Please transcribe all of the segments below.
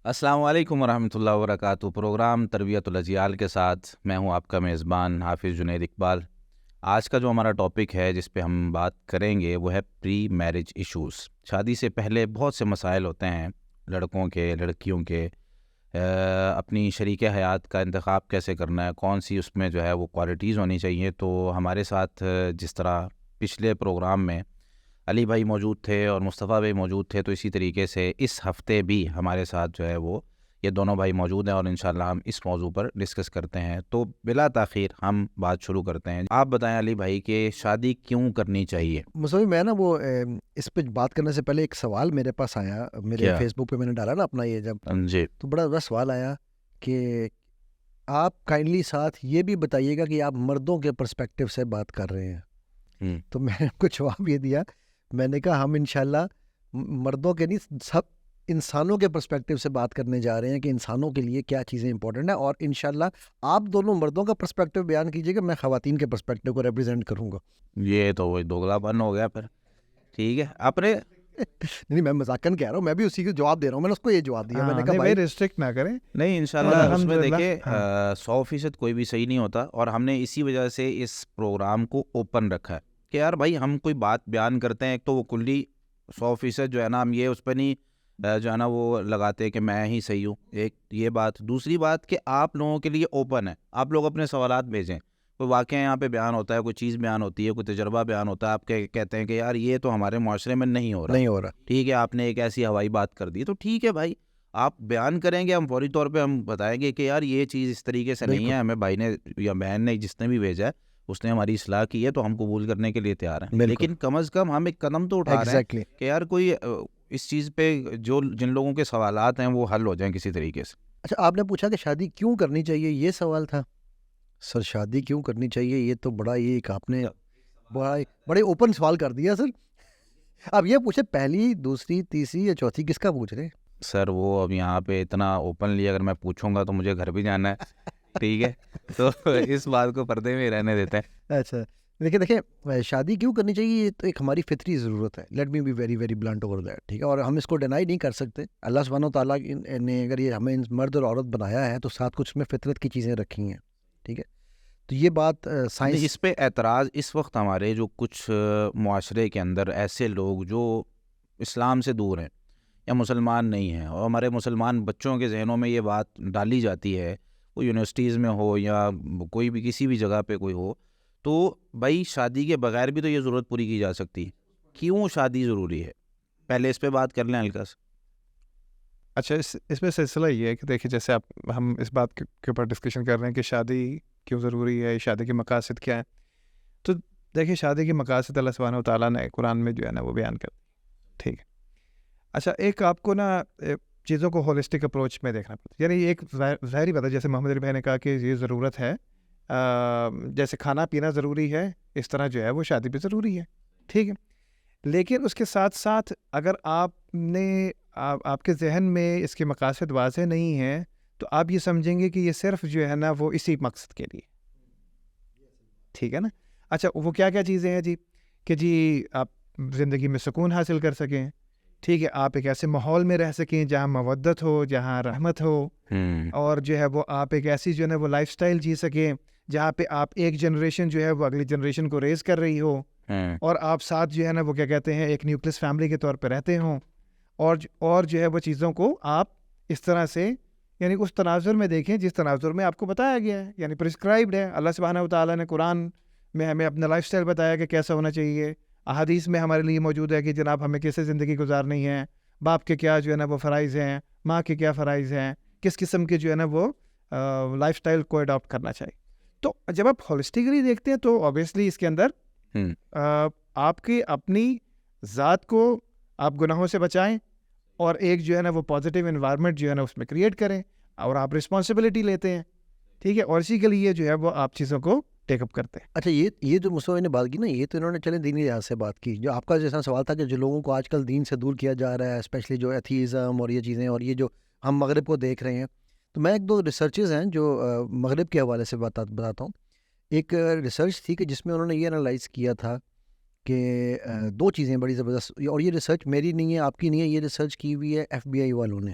السلام علیکم ورحمۃ اللہ وبرکاتہ۔ پروگرام تربیت الاجیال کے ساتھ میں ہوں آپ کا میزبان حافظ جنید اقبال۔ آج کا جو ہمارا ٹاپک ہے جس پہ ہم بات کریں گے وہ ہے پری میرج ایشوز۔ شادی سے پہلے بہت سے مسائل ہوتے ہیں لڑکوں کے، لڑکیوں کے، اپنی شریک حیات کا انتخاب کیسے کرنا ہے، کون سی اس میں جو ہے وہ کوالٹیز ہونی چاہیے۔ تو ہمارے ساتھ جس طرح پچھلے پروگرام میں علی بھائی موجود تھے اور مصطفیٰ بھائی موجود تھے، تو اسی طریقے سے اس ہفتے بھی ہمارے ساتھ جو ہے وہ یہ دونوں بھائی موجود ہیں اور انشاءاللہ ہم اس موضوع پر ڈسکس کرتے ہیں۔ تو بلا تاخیر ہم بات شروع کرتے ہیں۔ آپ بتائیں علی بھائی کہ شادی کیوں کرنی چاہیے؟ مصطفی، میں نا وہ اس پہ بات کرنے سے پہلے ایک سوال میرے پاس آیا، میرے کیا؟ فیس بک پہ میں نے ڈالا نا اپنا یہ جب، جی تو بڑا سوال آیا کہ آپ کائنڈلی ساتھ یہ بھی بتائیے گا کہ آپ مردوں کے پرسپیکٹیو سے بات کر رہے ہیں۔ تو میں نے کچھ جواب یہ دیا، میں نے کہا ہم انشاءاللہ مردوں کے نہیں، سب انسانوں کے پرسپیکٹیو سے بات کرنے جا رہے ہیں کہ انسانوں کے لیے کیا چیزیں امپورٹنٹ ہیں، اور انشاءاللہ آپ دونوں مردوں کا پرسپیکٹیو بیان کیجیے گا، میں خواتین کے پرسپیکٹیو کو ریپرزینٹ کروں گا۔ یہ تو وہی دوگلا پن ہو گیا پھر۔ ٹھیک ہے، اپنے نہیں، میں مذاقن کہہ رہا ہوں، میں بھی اسی کو جواب دے رہا ہوں، میں نے اس کو یہ جواب دیا، میں نے کہا نہیں بھائی بھائی ریسٹرکٹ نہ کریں۔ نہیں انشاءاللہ اس میں الحمدللہ، دیکھیں ہاں۔ 100% کوئی بھی صحیح نہیں ہوتا، اور ہم نے اسی وجہ سے اس پروگرام کو اوپن رکھا ہے کہ یار بھائی ہم کوئی بات بیان کرتے ہیں، ایک تو وہ کلی 100% جو ہے نا، ہم یہ اس پہ نہیں جو ہے نا وہ لگاتے کہ میں ہی صحیح ہوں، ایک یہ بات۔ دوسری بات کہ آپ لوگوں کے لیے اوپن ہے، آپ لوگ اپنے سوالات بھیجیں، کوئی واقعہ یہاں پہ بیان ہوتا ہے، کوئی چیز بیان ہوتی ہے، کوئی تجربہ بیان ہوتا ہے، آپ کہتے ہیں کہ یار یہ تو ہمارے معاشرے میں نہیں ہو رہا، ٹھیک ہے، آپ نے ایک ایسی ہوائی بات کر دی، تو ٹھیک ہے بھائی آپ بیان کریں گے، ہم فوری طور پہ ہم بتائیں گے کہ یار یہ چیز اس طریقے سے نہیں ہے، ہمیں بھائی نے یا بہن نے جس نے بھی بھیجا ہے اس نے ہماری اصلاح کی ہے، تو ہم قبول کرنے کے لیے تیار ہیں، لیکن کم از کم ہم ایک قدم تو اٹھا رہے ہیں کہ یار کوئی اس چیز پہ جن لوگوں کے سوالات ہیں وہ حل ہو جائیں کسی طریقے سے۔ اچھا، آپ نے پوچھا کہ شادی کیوں کرنی چاہیے، یہ سوال تھا سر؟ شادی کیوں کرنی چاہیے، یہ تو بڑا یہ ایک آپ نے بڑے اوپن سوال کر دیا سر۔ اب یہ پوچھے پہلی، دوسری، تیسری یا چوتھی، کس کا پوچھ رہے ہیں سر وہ اب یہاں پہ اتنا اوپنلی اگر میں پوچھوں گا تو مجھے گھر بھی جانا ہے، ٹھیک ہے، تو اس بات کو پردے میں رہنے دیتے ہیں۔ اچھا دیکھیں شادی کیوں کرنی چاہیے، یہ تو ایک ہماری فطری ضرورت ہے، let me be very very blunt over that, ٹھیک ہے، اور ہم اس کو ڈینائی نہیں کر سکتے۔ اللہ سبحانہ و تعالیٰ نے اگر یہ ہمیں مرد اور عورت بنایا ہے تو ساتھ کچھ میں فطرت کی چیزیں رکھی ہیں، ٹھیک ہے، تو یہ بات سائنس اس پہ اعتراض اس وقت ہمارے جو کچھ معاشرے کے اندر ایسے لوگ جو اسلام سے دور ہیں یا مسلمان نہیں ہیں، اور ہمارے مسلمان بچوں کے ذہنوں میں یہ بات ڈالی جاتی ہے، وہ یونیورسٹیز میں ہو یا کوئی بھی کسی بھی جگہ پہ کوئی ہو، تو بھائی شادی کے بغیر بھی تو یہ ضرورت پوری کی جا سکتی ہے، کیوں شادی ضروری ہے؟ پہلے اس پہ بات کر لیں ہلکا سے۔ اچھا، اس میں سلسلہ یہ ہے کہ دیکھیے، جیسے ہم اس بات کے اوپر ڈسکشن کر رہے ہیں کہ شادی کیوں ضروری ہے، شادی کے مقاصد کیا ہیں، تو دیکھیے شادی کے مقاصد اللہ سبحانہ و تعالیٰ نے قرآن میں جو ہے نا وہ بیان کر دی، ٹھیک ہے۔ اچھا، ایک آپ کو نا چیزوں کو ہولسٹک اپروچ میں دیکھنا پڑتا ہے، یعنی ایک ظاہری بات ہے، جیسے محمد علی بھائی نے کہا کہ یہ ضرورت ہے، جیسے کھانا پینا ضروری ہے اس طرح جو ہے وہ شادی بھی ضروری ہے، ٹھیک ہے، لیکن اس کے ساتھ ساتھ اگر آپ کے ذہن میں اس کے مقاصد واضح نہیں ہیں تو آپ یہ سمجھیں گے کہ یہ صرف جو ہے نا وہ اسی مقصد کے لیے، ٹھیک ہے نا۔ اچھا، وہ کیا کیا چیزیں ہیں جی؟ کہ جی آپ زندگی میں سکون حاصل کر سکیں، ٹھیک ہے، آپ ایک ایسے ماحول میں رہ سکیں جہاں مودت ہو، جہاں رحمت ہو، اور جو ہے وہ آپ ایک ایسی جو ہے نا وہ لائف سٹائل جی سکیں جہاں پہ آپ ایک جنریشن جو ہے وہ اگلی جنریشن کو ریز کر رہی ہو، اور آپ ساتھ جو ہے نا وہ کیا کہتے ہیں ایک نیوکلس فیملی کے طور پہ رہتے ہوں، اور جو ہے وہ چیزوں کو آپ اس طرح سے یعنی اس تناظر میں دیکھیں جس تناظر میں آپ کو بتایا گیا ہے، یعنی پرسکرائبڈ ہے۔ اللہ سبحانہ و تعالیٰ نے قرآن میں ہمیں اپنا لائف سٹائل بتایا کہ کیسا ہونا چاہیے، احادیث میں ہمارے لیے موجود ہے کہ جناب ہمیں کیسے زندگی گزارنی ہے، باپ کے کیا جو ہے نا وہ فرائض ہیں، ماں کے کیا فرائض ہیں، کس قسم کے جو ہے نا وہ لائف سٹائل کو اڈاپٹ کرنا چاہیے۔ تو جب آپ ہولسٹکلی دیکھتے ہیں تو اوبیسلی اس کے اندر آپ کی اپنی ذات کو آپ گناہوں سے بچائیں، اور ایک جو ہے نا وہ پازیٹیو انوائرمنٹ جو ہے نا اس میں کریٹ کریں، اور آپ رسپانسبلٹی لیتے ہیں، ٹھیک ہے، اور اسی کے لیے جو ہے وہ آپ چیزوں کو ٹیک اپ کرتے ہیں۔ اچھا، یہ جو مصطفیٰ نے بات کی نا، یہ تو انہوں نے چلے دینی لحاظ سے بات کی، جو آپ کا جیسا سوال تھا کہ جو لوگوں کو آج کل دین سے دور کیا جا رہا ہے، اسپیشلی جو ایتھیزم اور یہ چیزیں، اور یہ جو ہم مغرب کو دیکھ رہے ہیں، تو میں ایک دو ریسرچز ہیں جو مغرب کے حوالے سے بتاتا ہوں۔ ایک ریسرچ تھی کہ جس میں انہوں نے یہ انالائز کیا تھا کہ دو چیزیں بڑی زبردست، اور یہ ریسرچ میری نہیں ہے، آپ کی نہیں ہے، یہ ریسرچ کی ہوئی ہے ایف بی آئی والوں نے،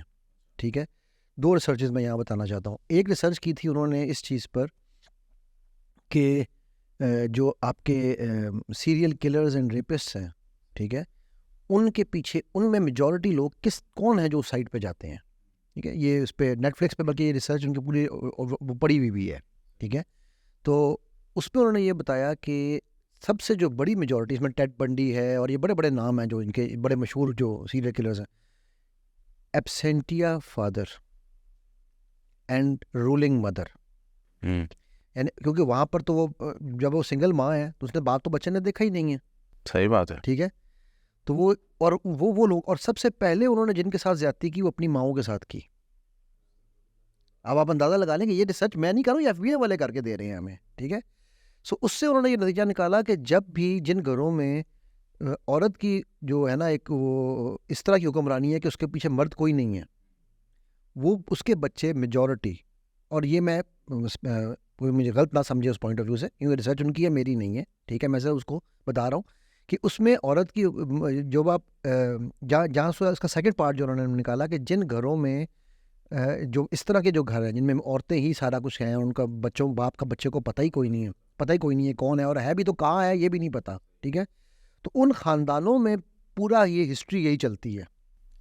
ٹھیک ہے، 2 ریسرچز میں یہاں بتانا چاہتا ہوں. ایک ریسرچ کی تھی انہوں نے اس چیز پر کہ جو آپ کے سیریل کلرز اینڈ ریپسٹ ہیں, ٹھیک ہے, ان کے پیچھے ان میں میجورٹی لوگ کون ہیں جو اس سائٹ پہ جاتے ہیں, ٹھیک ہے. یہ اس پہ نیٹ فلکس پہ بلکہ یہ ریسرچ ان کی پوری پڑی ہوئی بھی ہے, ٹھیک ہے. تو اس پہ انہوں نے یہ بتایا کہ سب سے جو بڑی میجورٹی, اس میں ٹیڈ بنڈی ہے اور یہ بڑے بڑے نام ہیں جو ان کے بڑے مشہور جو سیریل کلرز ہیں, ایبسینٹیا فادر اینڈ رولنگ مدر. یعنی کیونکہ وہاں پر تو وہ جب وہ سنگل ماں ہے تو اس نے باپ تو بچے نے دیکھا ہی نہیں ہے. صحیح بات ہے. ٹھیک ہے. تو وہ لوگ, اور سب سے پہلے انہوں نے جن کے ساتھ زیادتی کی وہ اپنی ماؤں کے ساتھ کی. اب آپ اندازہ لگا لیں کہ یہ ریسرچ میں نہیں کر رہا ہوں, یہ FBI والے کر کے دے رہے ہیں ہمیں, ٹھیک ہے. سو اس سے انہوں نے یہ نتیجہ نکالا کہ جب بھی جن گھروں میں عورت کی جو ہے نا ایک وہ اس طرح کی حکمرانی ہے کہ اس کے پیچھے مرد کوئی نہیں ہے, وہ اس کے بچے میجورٹی, اور یہ میں کوئی مجھے غلط نہ سمجھے اس پوائنٹ آف ویو سے, کیونکہ ریسرچ ان کی ہے میری نہیں ہے, ٹھیک ہے, میں صرف اس کو بتا رہا ہوں کہ اس میں عورت کی جو آپ جہاں سے اس کا سیکنڈ پارٹ جو انہوں نے نکالا کہ جن گھروں میں جو اس طرح کے جو گھر ہیں جن میں عورتیں ہی سارا کچھ ہیں, ان کا باپ کا بچے کو پتہ ہی کوئی نہیں ہے کون ہے, اور ہے بھی تو کہاں ہے یہ بھی نہیں پتا, ٹھیک ہے. تو ان خاندانوں میں پورا یہ ہسٹری یہی چلتی ہے.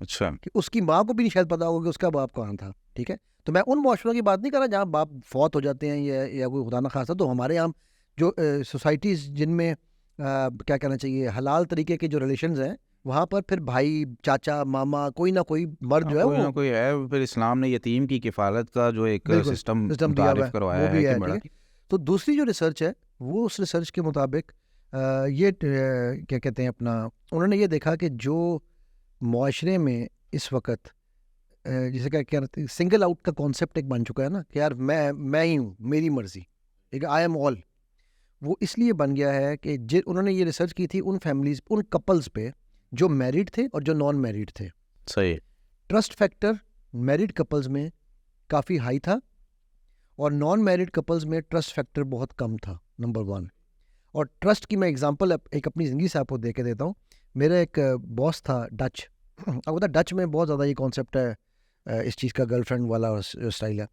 اچھا. کہ اس کی ماں کو بھی نہیں شاید پتا ہوگا کہ اس کا باپ کہاں تھا, ٹھیک ہے. تو میں ان معاشروں کی بات نہیں کر رہا جہاں باپ فوت ہو جاتے ہیں یا کوئی خدا نخواستہ. تو ہمارے یہاں جو سوسائٹیز جن میں کیا کہنا چاہیے حلال طریقے کے جو ریلیشنز ہیں, وہاں پر پھر بھائی, چاچا, ماما, کوئی نہ کوئی مرد جو ہے کوئی نہ کوئی ہے. پھر اسلام نے یتیم کی کفالت کا جو ایک سسٹم متعارف کروایا ہے کہ بڑا. تو دوسری جو ریسرچ ہے وہ اس ریسرچ کے مطابق یہ کیا کہتے ہیں اپنا, انہوں نے یہ دیکھا کہ جو معاشرے میں اس وقت جسے کیا سنگل آؤٹ کا کانسیپٹ ایک بن چکا ہے نا کہ یار میں ہی ہوں, میری مرضی, ایک آئی ایم آل, وہ اس لیے بن گیا ہے کہ انہوں نے یہ ریسرچ کی تھی ان فیملیز, ان کپلز پہ جو میریڈ تھے اور جو نان میریڈ تھے. صحیح. ٹرسٹ فیکٹر میریڈ کپلز میں کافی ہائی تھا اور نان میریڈ کپلز میں ٹرسٹ فیکٹر بہت کم تھا, نمبر 1. اور ٹرسٹ کی میں ایگزامپل ایک اپنی زندگی سے آپ کو دے کے دیتا ہوں. میرا ایک باس تھا ڈچ. اب بتا ڈچ میں بہت زیادہ یہ کانسیپٹ ہے اس چیز کا, گرل فرینڈ والا اسٹائل ہے.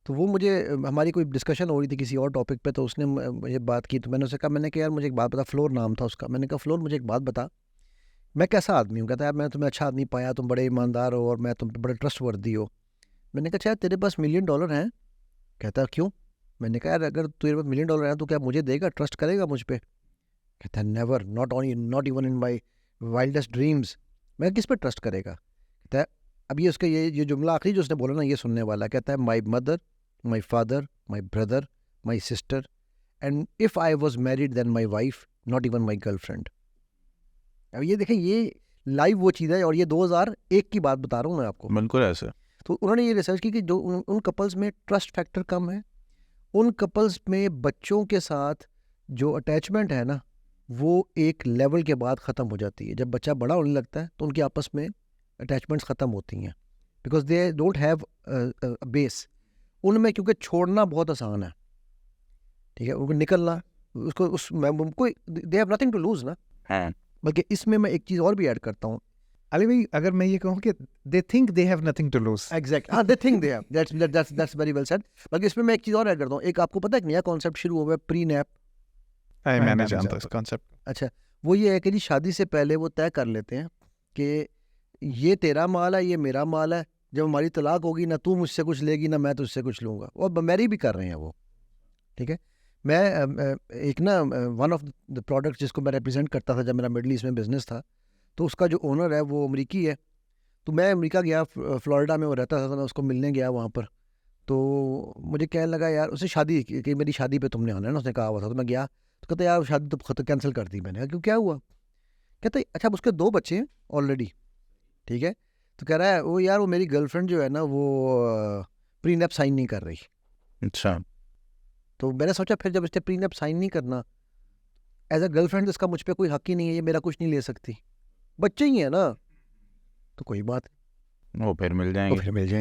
تو وہ مجھے ہماری کوئی ڈسکشن ہو رہی تھی کسی اور ٹاپک پہ, تو اس نے مجھے بات کی, تو میں نے اسے کہا, میں نے کہا یار مجھے ایک بات بتا, فلور نام تھا اس کا, میں نے کہا فلور مجھے ایک بات بتا, میں کیسا آدمی ہوں. کہتا ہے میں تمہیں اچھا آدمی پایا, تم بڑے ایماندار ہو اور میں تم بڑے ٹرسٹ وردی ہو. میں نے کہا اچھا تیرے پاس $1 ملین ہیں. کہتا ہے کیوں. میں نے کہا یار اگر تیرے پاس $1 ملین ہیں تو کیا مجھے دے گا, ٹرسٹ کرے گا مجھ پہ. کہتا ہے never, not even in my wildest dreams. میں کس پہ ٹرسٹ کرے گا. کہتا ہے اب یہ اس کا یہ جملہ آخری جو اس نے بولا نا, یہ سننے والا. کہتا ہے my mother, my father, my brother, my sister, and if I was married then my wife, not even my girlfriend. اب یہ دیکھیں یہ لائیو وہ چیز ہے, اور یہ 2001 کی بات بتا رہا ہوں میں آپ کو. بالکل ایسے. تو انہوں نے یہ ریسرچ کی کہ جو ان کپلز میں ٹرسٹ فیکٹر کم ہے, ان کپلز میں بچوں کے ساتھ جو اٹیچمنٹ ہے نا وہ ایک لیول کے بعد ختم ہو جاتی ہے. جب بچہ بڑا ہونے لگتا ہے تو ان کی آپس میں اٹیچمنٹس ختم ہوتی ہیں, بیکاز دے ڈونٹ ہیو بیس. ان میں کیونکہ چھوڑنا بہت آسان ہے, ٹھیک ہے, ان کو نکلنا اس کو they have nothing to lose نا. بلکہ اس میں ایک چیز اور بھی ایڈ کرتا ہوں. علی بھائی اگر میں یہ کہوں کہ they think they have nothing to lose. Exactly. They think they have. That's very well said. بلکہ اس میں ایک چیز اور ایڈ کرتا ہوں. ایک آپ کو پتہ ہے ایک نیا کانسیپٹ شروع ہوا ہے, پری نیپ. میں نے جانتا اس کانسیپٹ. اچھا, وہ یہ ہے کہ جی شادی سے پہلے وہ طے کر لیتے ہیں کہ یہ تیرا مال ہے, یہ میرا مال ہے. جب ہماری طلاق ہوگی نہ تو مجھ سے کچھ لے گی نہ میں تجھ سے کچھ لوں گا. اور میری بھی کر رہے ہیں وہ, ٹھیک ہے. میں ایک نا ون آف دا پروڈکٹس جس کو میں ریپرزینٹ کرتا تھا جب میرا مڈل ایسٹ میں بزنس تھا, تو اس کا جو اونر ہے وہ امریکی ہے. تو میں امریکہ گیا, فلوریڈا میں وہ رہتا تھا, میں اس کو ملنے گیا وہاں پر. تو مجھے کہنے لگا یار اسے شادی کہ میری شادی پہ تم نے آنا ہے نا, اس نے کہا ہوا تھا. تو میں گیا تو کہتا یار شادی تو خود کینسل کر دی. میں نے کہا کیوں, کیا ہوا. کہتا اچھا اس کے 2 بچے ہیں آلریڈی, ٹھیک ہے. تو کہہ رہا ہے وہ یار وہ میری گرل فرینڈ جو ہے نا وہ پری نیپ سائن نہیں کر رہی. اچھا. تو میں نے سوچا پھر جب اس نے پری نیپ سائن نہیں کرنا, ایز اے گرل فرینڈ اس کا مجھ پہ کوئی حق ہی نہیں ہے, یہ میرا کچھ نہیں لے سکتی, بچے ہی ہیں نا, تو کوئی بات وہ پھر مل جائیں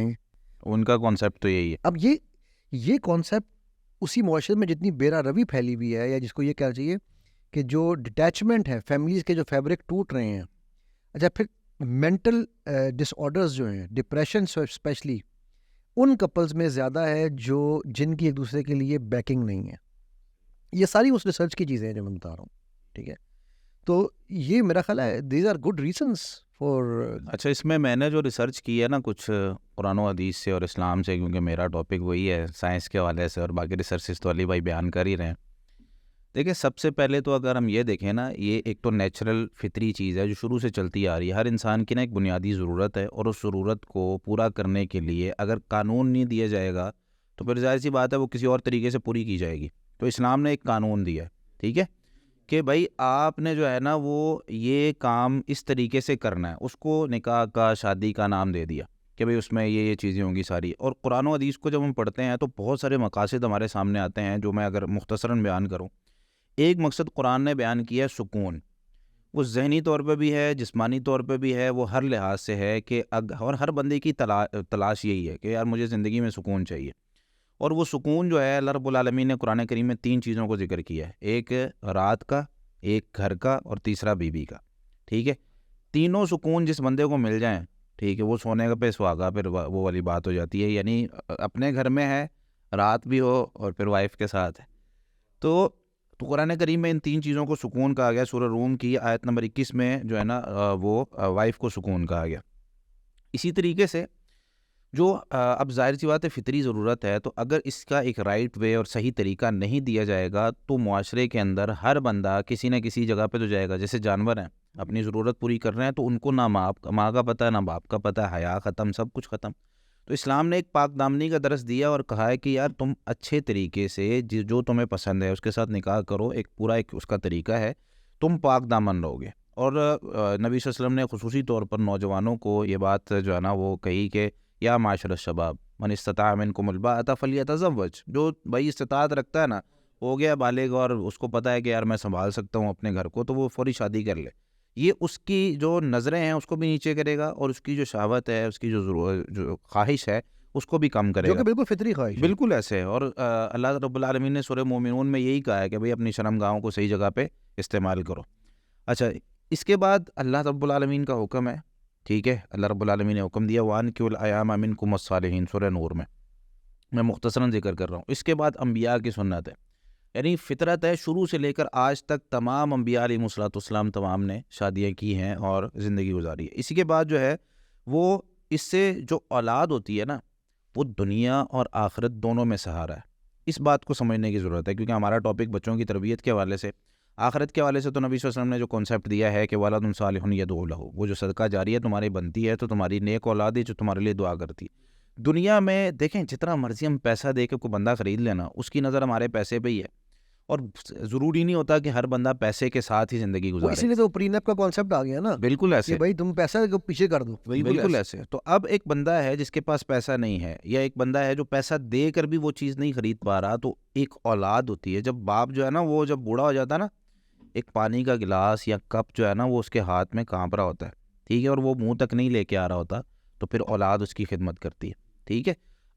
گے. ان کا کانسیپٹ تو یہی ہے. اب یہ کانسیپٹ اسی معاشرے میں جتنی بیرا روی پھیلی ہوئی ہے, یا جس کو یہ کہنا چاہیے کہ جو ڈٹیچمنٹ ہے, فیملیز کے جو فیبرک ٹوٹ رہے ہیں. اچھا پھر مینٹل ڈس آرڈرز جو ہیں, ڈپریشن اسپیشلی, ان کپلز میں زیادہ ہے جن کی ایک دوسرے کے لیے بیکنگ نہیں ہے. یہ ساری اس ریسرچ کی چیزیں ہیں جو میں بتا رہا ہوں, ٹھیک ہے. تو یہ میرا خیال ہے these are good reasons for. اچھا, اس میں نے جو ریسرچ کی ہے نا کچھ قرآن و حدیث سے اور اسلام سے, کیونکہ میرا ٹاپک وہی ہے سائنس کے حوالے سے, اور باقی ریسرچز تو علی بھائی بیان کر ہی رہے ہیں. دیکھیں, سب سے پہلے تو اگر ہم یہ دیکھیں نا, یہ ایک تو نیچرل فطری چیز ہے جو شروع سے چلتی آ رہی ہے. ہر انسان کی نا ایک بنیادی ضرورت ہے, اور اس ضرورت کو پورا کرنے کے لیے اگر قانون نہیں دیا جائے گا تو پھر ظاہر سی بات ہے وہ کسی اور طریقے سے پوری کی جائے گی. تو اسلام نے ایک قانون دیا ہے, ٹھیک ہے, کہ بھائی آپ نے جو ہے نا وہ یہ کام اس طریقے سے کرنا ہے. اس کو نکاح کا, شادی کا نام دے دیا کہ بھئی اس میں یہ چیزیں ہوں گی ساری. اور قرآن و حدیث کو جب ہم پڑھتے ہیں تو بہت سارے مقاصد ہمارے سامنے آتے ہیں, جو میں اگر مختصراً بیان کروں. ایک مقصد قرآن نے بیان کیا ہے سکون. وہ ذہنی طور پہ بھی ہے, جسمانی طور پہ بھی ہے, وہ ہر لحاظ سے ہے کہ اور ہر بندے کی تلاش یہی ہے کہ یار مجھے زندگی میں سکون چاہیے. اور وہ سکون جو ہے اللہ رب العالمین نے قرآن کریم میں 3 چیزوں کو ذکر کیا ہے. ایک رات کا, ایک گھر کا, اور تیسرا بیوی کا, ٹھیک ہے. تینوں سکون جس بندے کو مل جائیں, ٹھیک ہے, وہ سونے کا پہ سہاگا, پھر وہ والی بات ہو جاتی ہے. یعنی اپنے گھر میں ہے, رات بھی ہو, اور پھر وائف کے ساتھ ہے. تو قرآن کریم میں ان 3 چیزوں کو سکون کہا گیا. سورہ روم کی آیت نمبر 21 میں جو ہے نا وہ وائف کو سکون کہا گیا. اسی طریقے سے جو اب ظاہر سی بات ہے فطری ضرورت ہے, تو اگر اس کا ایک رائٹ وے اور صحیح طریقہ نہیں دیا جائے گا تو معاشرے کے اندر ہر بندہ کسی نہ کسی جگہ پہ تو جائے گا. جیسے جانور ہیں, اپنی ضرورت پوری کر رہے ہیں, تو ان کو نہ ماں کا پتہ, نہ باپ کا پتہ, حیا ختم, سب کچھ ختم. تو اسلام نے ایک پاک دامنی کا درس دیا اور کہا ہے کہ یار تم اچھے طریقے سے جو تمہیں پسند ہے اس کے ساتھ نکاح کرو. ایک پورا ایک اس کا طریقہ ہے, تم پاک دامن رہو گے. اور نبی صلی اللہ علیہ وسلم نے خصوصی طور پر نوجوانوں کو یہ بات جو ہے نا وہ کہی کہ یا معاشر الشباب من استطاع منکم الباءۃ فلیتزوج. جو بھائی استطاعت رکھتا ہے نا, ہو گیا بالغ اور اس کو پتہ ہے کہ یار میں سنبھال سکتا ہوں اپنے گھر کو, تو وہ فوری شادی کر لے. یہ اس کی جو نظریں ہیں اس کو بھی نیچے کرے گا, اور اس کی جو شہوت ہے, اس کی جو خواہش ہے اس کو بھی کم کرے جو گا, کہ بالکل فطری خواہش ہے. بالکل ایسے. اور اللہ رب العالمین نے سورہ مومنون میں یہی کہا ہے کہ بھئی اپنی شرمگاہوں کو صحیح جگہ پہ استعمال کرو. اچھا, اس کے بعد اللہ رب العالمین کا حکم ہے, ٹھیک ہے, اللہ رب العالمین نے حکم دیا وَأَنْكِحُوا الْأَيَامَ مِنْكُمْ وَالصَّالِحِينَ, سورہ نور میں مختصراً ذکر کر رہا ہوں. اس کے بعد انبیاء کی سنت ہے, یعنی فطرت ہے. شروع سے لے کر آج تک تمام انبیاء علیہ السلام تمام نے شادیاں کی ہیں اور زندگی گزاری ہے. اسی کے بعد جو ہے وہ اس سے جو اولاد ہوتی ہے نا, وہ دنیا اور آخرت دونوں میں سہارا ہے. اس بات کو سمجھنے کی ضرورت ہے, کیونکہ ہمارا ٹاپک بچوں کی تربیت کے حوالے سے, آخرت کے حوالے سے تو نبی صلی اللہ علیہ وسلم نے جو کانسیپٹ دیا ہے کہ ولد صالح یدعو لہ, وہ جو صدقہ جاریہ تمہاری بنتی ہے تو تمہاری نیک اولاد ہے جو تمہارے لیے دعا کرتی ہے. دنیا میں دیکھیں جتنا مرضی ہم پیسہ دے کے کوئی بندہ خرید لینا, اس کی نظر ہمارے پیسے پہ ہی ہے, اور ضروری نہیں ہوتا کہ ہر بندہ پیسے کے ساتھ ہی زندگی گزارے. اسی لیے تو پرینپ کا کانسیپٹ آ گیا نا, بالکل ایسے, کہ بھائی تم پیسہ پیچھے کر دو. بالکل ایسے. تو اب ایک بندہ ہے جس کے پاس پیسہ نہیں ہے, یا ایک بندہ ہے جو پیسہ دے کر بھی وہ چیز نہیں خرید پا رہا, تو ایک اولاد ہوتی ہے. جب باپ جو ہے نا وہ جب بوڑھا ہو جاتا ہے نا, ایک پانی کا گلاس یا کپ جو ہے نا وہ اس کے ہاتھ میں کانپ رہا ہوتا ہے, ٹھیک ہے, اور وہ منہ تک نہیں لے کے آ رہا ہوتا, تو پھر اولاد اس کی خدمت کرتی ہے, ٹھیک ہے.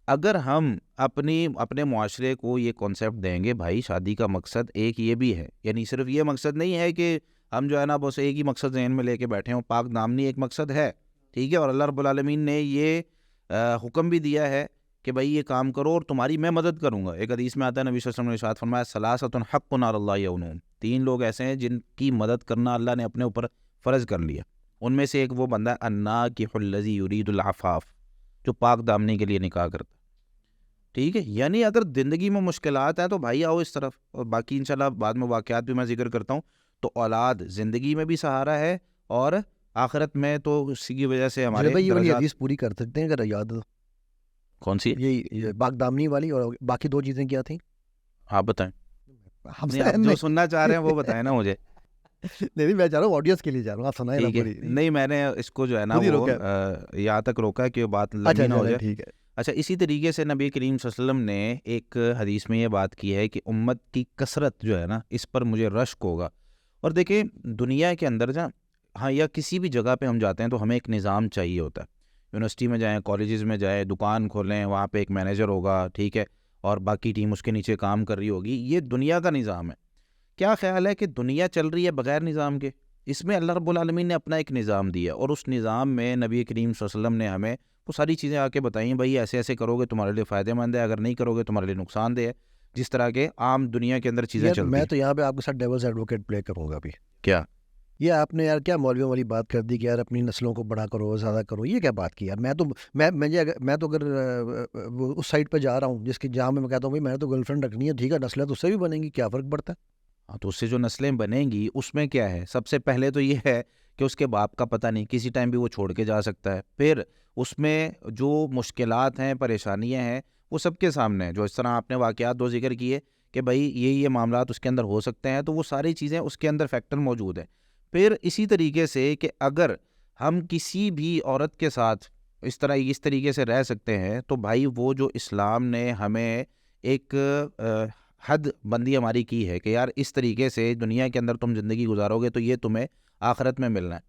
اگر ہم اپنے معاشرے کو یہ کانسیپٹ دیں گے بھائی شادی کا مقصد ایک یہ بھی ہے, یعنی صرف یہ مقصد نہیں ہے کہ ہم جو ہے نا بس ایک ہی مقصد ذہن میں لے کے بیٹھے ہوں, پاک دامنی ایک مقصد ہے, ٹھیک ہے, اور اللہ رب العالمین نے یہ حکم بھی دیا ہے کہ بھائی یہ کام کرو اور تمہاری میں مدد کروں گا. ایک حدیث میں آتا ہے نبی صلی اللہ علیہ وسلم نے ارشاد فرمایا ثلاثۃ حق علی اللہ یعونہم, 3 لوگ ایسے ہیں جن کی مدد کرنا اللہ نے اپنے اوپر فرض کر لیا. ان میں سے ایک وہ بندہ الناکح الذی یرید العفاف, جو پاک دامنی کے لیے نکاح کرتا, ٹھیک ہے. یعنی اگر زندگی میں مشکلات ہیں تو بھائی آؤ اس طرف, اور باقی انشاءاللہ بعد میں واقعات بھی میں ذکر کرتا ہوں. تو اولاد زندگی میں بھی سہارا ہے اور آخرت میں, تو اسی کی وجہ سے ہمارے یہ والی حدیث پوری کر سکتے ہیں اگر یاد ہو. کون سی؟ یہ پاک دامنی والی, اور باقی 2 چیزیں کیا تھیں آپ بتائیں, جو سننا چاہ رہے ہیں وہ بتائیں نا مجھے. نہیں میں چاہ رہا ہوں آڈینس کے لیے جا رہا ہوں, آپ سنائیں نا پوری. نہیں میں نے اس کو جو ہے نا وہ یہاں تک روکا کہ بات لمبی نہ ہو جائے, ٹھیک ہے. اچھا, اسی طریقے سے نبی کریم صلی اللہ علیہ وسلم نے ایک حدیث میں یہ بات کی ہے کہ امت کی کثرت جو ہے نا اس پر مجھے رشک ہوگا. اور دیکھیں دنیا کے اندر ہاں یا کسی بھی جگہ پہ ہم جاتے ہیں تو ہمیں ایک نظام چاہیے ہوتا ہے. یونیورسٹی میں جائیں, کالجز میں جائیں, دکان کھولیں, وہاں پہ ایک مینیجر ہوگا, ٹھیک ہے, اور باقی ٹیم اس کے نیچے کام کر رہی ہوگی. یہ دنیا کا نظام ہے. کیا خیال ہے کہ دنیا چل رہی ہے بغیر نظام کے؟ اس میں اللہ رب العالمین نے اپنا ایک نظام دیا, اور اس نظام میں نبی کریم صلی اللہ علیہ وسلم نے ہمیں وہ ساری چیزیں آ کے بتائیں بھائی ایسے ایسے کرو گے تمہارے لیے فائدہ مند ہے, اگر نہیں کرو گے تمہارے لیے نقصان دہ ہے, جس طرح کے عام دنیا کے اندر چیزیں یار چلتی میں ہیں. تو یہاں پہ آپ کے ساتھ ڈیولز ایڈوکیٹ پلے کروں گا ابھی. کیا یہ آپ نے یار کیا مولویوں والی بات کر دی کہ یار اپنی نسلوں کو بڑا کرو, زیادہ کرو, یہ کیا بات کی یار. میں تو اگر اس سائڈ پہ جا رہا ہوں جس کی جہاں میں کہتا ہوں بھائی میں نے تو گرل فرینڈ رکھنی ہے, ٹھیک ہے, نسلیں تو اس سے بھی بنیں گی, کیا فرق پڑتا ہے. ہاں, تو اس سے جو نسلیں بنیں گی اس میں کیا ہے, سب سے پہلے تو یہ ہے کہ اس کے باپ کا پتہ نہیں, کسی ٹائم بھی وہ چھوڑ کے جا سکتا ہے. پھر اس میں جو مشکلات ہیں, پریشانیاں ہیں, وہ سب کے سامنے ہیں. جو اس طرح آپ نے واقعات دو ذکر کیے کہ بھائی یہ معاملات اس کے اندر ہو سکتے ہیں, تو وہ ساری چیزیں اس کے اندر فیکٹر موجود ہیں. پھر اسی طریقے سے کہ اگر ہم کسی بھی عورت کے ساتھ اس طریقے سے رہ سکتے ہیں, تو بھائی وہ جو اسلام نے ہمیں ایک حد بندی ہماری کی ہے کہ یار اس طریقے سے دنیا کے اندر تم زندگی گزارو گے تو یہ تمہیں آخرت میں ملنا ہے.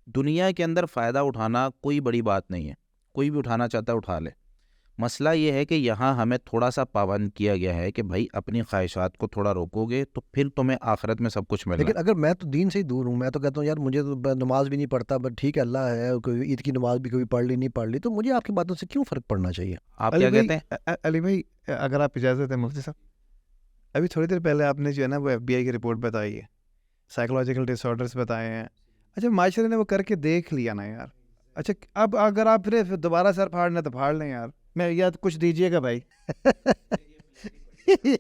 دنیا کے اندر فائدہ اٹھانا کوئی بڑی بات نہیں ہے, کوئی بھی اٹھانا چاہتا ہے اٹھا لے. مسئلہ یہ ہے کہ یہاں ہمیں تھوڑا سا پابند کیا گیا ہے کہ بھائی اپنی خواہشات کو تھوڑا روکو گے تو پھر تمہیں آخرت میں سب کچھ ملنا ہے. لیکن اگر میں تو دین سے ہی دور ہوں, میں تو کہتا ہوں یار مجھے تو نماز بھی نہیں پڑھتا, بٹ ٹھیک ہے اللہ ہے, کوئی عید کی نماز بھی کبھی پڑھ لی نہیں پڑھ لی, تو مجھے آپ کی باتوں سے کیوں فرق پڑنا چاہیے. آپ کیا کہتے ہیں؟ علی بھائی اگر آپ اجازت ہے مفتی صاحب, ابھی تھوڑی دیر پہلے آپ نے جو ہے نا وہ FBI کی رپورٹ بتائی ہے, سائیکولوجیکل ڈس آرڈرس بتائے ہیں. اچھا معاشرے نے وہ کر کے دیکھ لیا نا یار. اچھا اب اگر آپ پھر دوبارہ سر پھاڑنا تو پھاڑ لیں یار, میں یا کچھ دیجیے گا بھائی.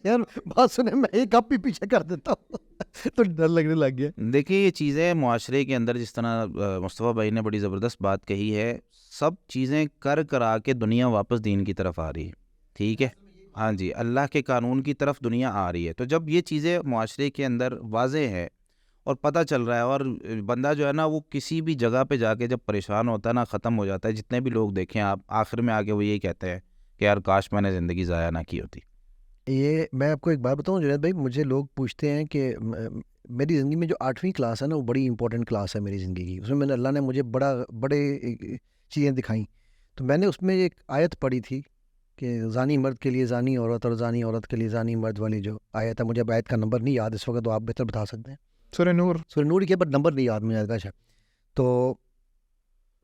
یار بات سنیں, میں ایک آپ بھی پیچھے کر دیتا ہوں تو ڈر لگنے لگ گیا. دیکھیے یہ چیزیں معاشرے کے اندر, جس طرح مصطفیٰ بھائی نے بڑی زبردست بات کہی ہے, سب چیزیں کرا کے دنیا واپس دین کی طرف آ رہی ہے. ٹھیک ہے, ہاں جی, اللہ کے قانون کی طرف دنیا آ رہی ہے. تو جب یہ چیزیں معاشرے کے اندر واضح ہے اور پتہ چل رہا ہے, اور بندہ جو ہے نا وہ کسی بھی جگہ پہ جا کے جب پریشان ہوتا ہے نا, ختم ہو جاتا ہے, جتنے بھی لوگ دیکھیں آپ, آخر میں آگے وہ یہی کہتے ہیں کہ یار کاش میں نے زندگی ضائع نہ کی ہوتی. یہ میں آپ کو ایک بات بتاؤں جنید بھائی, مجھے لوگ پوچھتے ہیں کہ میری زندگی میں جو 8ویں کلاس ہے نا, وہ بڑی امپورٹنٹ کلاس ہے میری زندگی کی. اس میں اللہ نے مجھے بڑے چیزیں دکھائیں. تو میں نے اس میں ایک آیت پڑھی تھی کہ زانی مرد کے لیے زانی عورت اور زانی عورت کے لیے زانی مرد والی جو آیت ہے, مجھے اب آیت کا نمبر نہیں یاد اس وقت, تو آپ بہتر بتا سکتے ہیں. سورہ نور کے پر نمبر نہیں یاد مجھے آئے گا. تو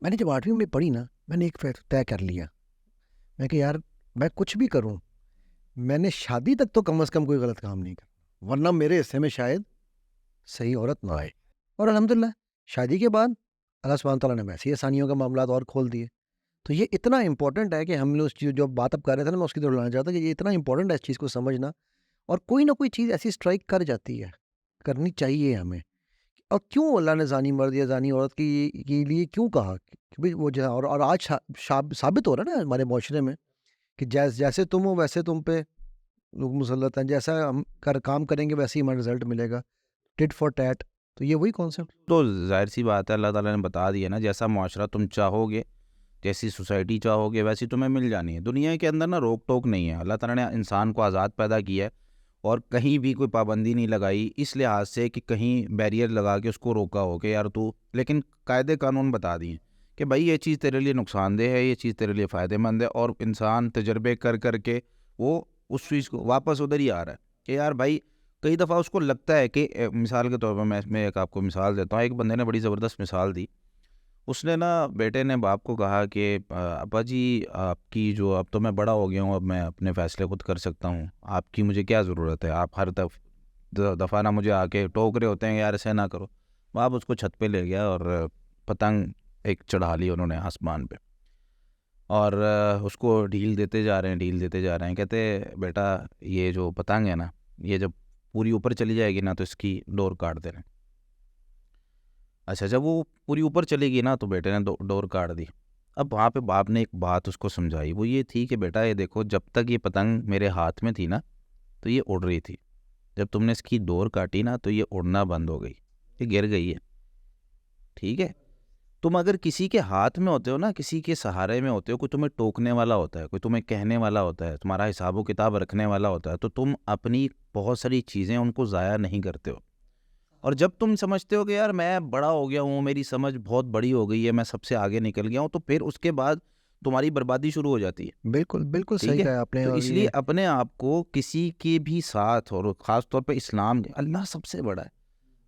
میں نے جب 8ویں میں پڑھی نا, میں نے ایک طے کر لیا, میں کہ یار میں کچھ بھی کروں, میں نے شادی تک تو کم از کم کوئی غلط کام نہیں کرا, ورنہ میرے حصے میں شاید صحیح عورت نہ آئے. اور الحمدللہ شادی کے بعد اللہ سبحانہ تعالیٰ نے ویسے ہی آسانیوں کا معاملات اور کھول دیے. تو یہ اتنا امپورٹنٹ ہے کہ ہم لوگ اس چیز جو بات اب کر رہے تھے نا, میں اس کی طرف لانا چاہتا کہ یہ اتنا امپورٹنٹ ہے اس چیز کو سمجھنا, اور کوئی نہ کوئی چیز ایسی اسٹرائک کر جاتی ہے, کرنی چاہیے ہمیں. اور کیوں اللہ نے زانی مرد یا زانی عورت کے لیے کیوں کہا, کہ وہ جو اور آج ثابت ہو رہا ہے نا ہمارے معاشرے میں کہ جیسے تم ہو ویسے تم پہ لوگ مسلط ہیں, جیسا ہم کام کریں گے ویسے ہی ہمارا رزلٹ ملے گا, ٹٹ فار ٹیٹ. تو یہ وہی کانسیپٹ. تو ظاہر سی بات ہے, اللہ تعالیٰ نے بتا دیا نا, جیسا معاشرہ تم چاہو گے, جیسی سوسائٹی چاہو گے, ویسی تمہیں مل جانی ہے. دنیا کے اندر نا روک ٹوک نہیں ہے. اللہ تعالیٰ نے انسان کو آزاد پیدا کیا ہے, اور کہیں بھی کوئی پابندی نہیں لگائی اس لحاظ سے کہ کہیں بیریئر لگا کے اس کو روکا ہو کہ یار تو, لیکن قاعدے قانون بتا دیے کہ بھائی یہ چیز تیرے لیے نقصان دہ ہے, یہ چیز تیرے لیے فائدہ مند ہے. اور انسان تجربے کر کے وہ اس چیز کو واپس ادھر ہی آ رہا ہے کہ یار بھائی کئی دفعہ اس کو لگتا ہے کہ مثال کے طور پر میں ایک آپ کو مثال دیتا ہوں. ایک بندے نے بڑی زبردست مثال دی. اس نے نا بیٹے نے باپ کو کہا کہ ابا جی آپ کی جو, اب تو میں بڑا ہو گیا ہوں, اب میں اپنے فیصلے خود کر سکتا ہوں, آپ کی مجھے کیا ضرورت ہے, آپ ہر دفعہ نہ مجھے آ کے ٹوک رہے ہوتے ہیں یار ایسے نہ کرو. باپ اس کو چھت پہ لے گیا اور پتنگ ایک چڑھا لی انہوں نے آسمان پہ, اور اس کو ڈھیل دیتے جا رہے ہیں. کہتے بیٹا یہ جو پتنگ ہے نا, یہ جب پوری اوپر چلی جائے گی نا تو اس کی ڈور کاٹ دینا. اچھا جب وہ پوری اوپر چلے گی نا تو بیٹے نے ڈور کاٹ دی. اب وہاں پہ باپ نے ایک بات اس کو سمجھائی, وہ یہ تھی کہ بیٹا یہ دیکھو, جب تک یہ پتنگ میرے ہاتھ میں تھی نا تو یہ اڑ رہی تھی, جب تم نے اس کی ڈور کاٹی نا تو یہ اڑنا بند ہو گئی, یہ گر گئی ہے. ٹھیک ہے, تم اگر کسی کے ہاتھ میں ہوتے ہو نا, کسی کے سہارے میں ہوتے ہو, کوئی تمہیں ٹوکنے والا ہوتا ہے, کوئی تمہیں کہنے والا ہوتا ہے, تمہارا حساب و کتاب رکھنے والا ہوتا ہے, تو تم اپنی بہت ساری چیزیں ان کو ضائع نہیں کرتے ہو. اور جب تم سمجھتے ہو کہ یار میں بڑا ہو گیا ہوں, میری سمجھ بہت بڑی ہو گئی ہے, میں سب سے آگے نکل گیا ہوں, تو پھر اس کے بعد تمہاری بربادی شروع ہو جاتی ہے. بالکل صحیح کہا آپ نے. تو اس لیے اپنے آپ کو کسی کے بھی ساتھ, اور خاص طور پہ اسلام, اللہ سب سے بڑا ہے.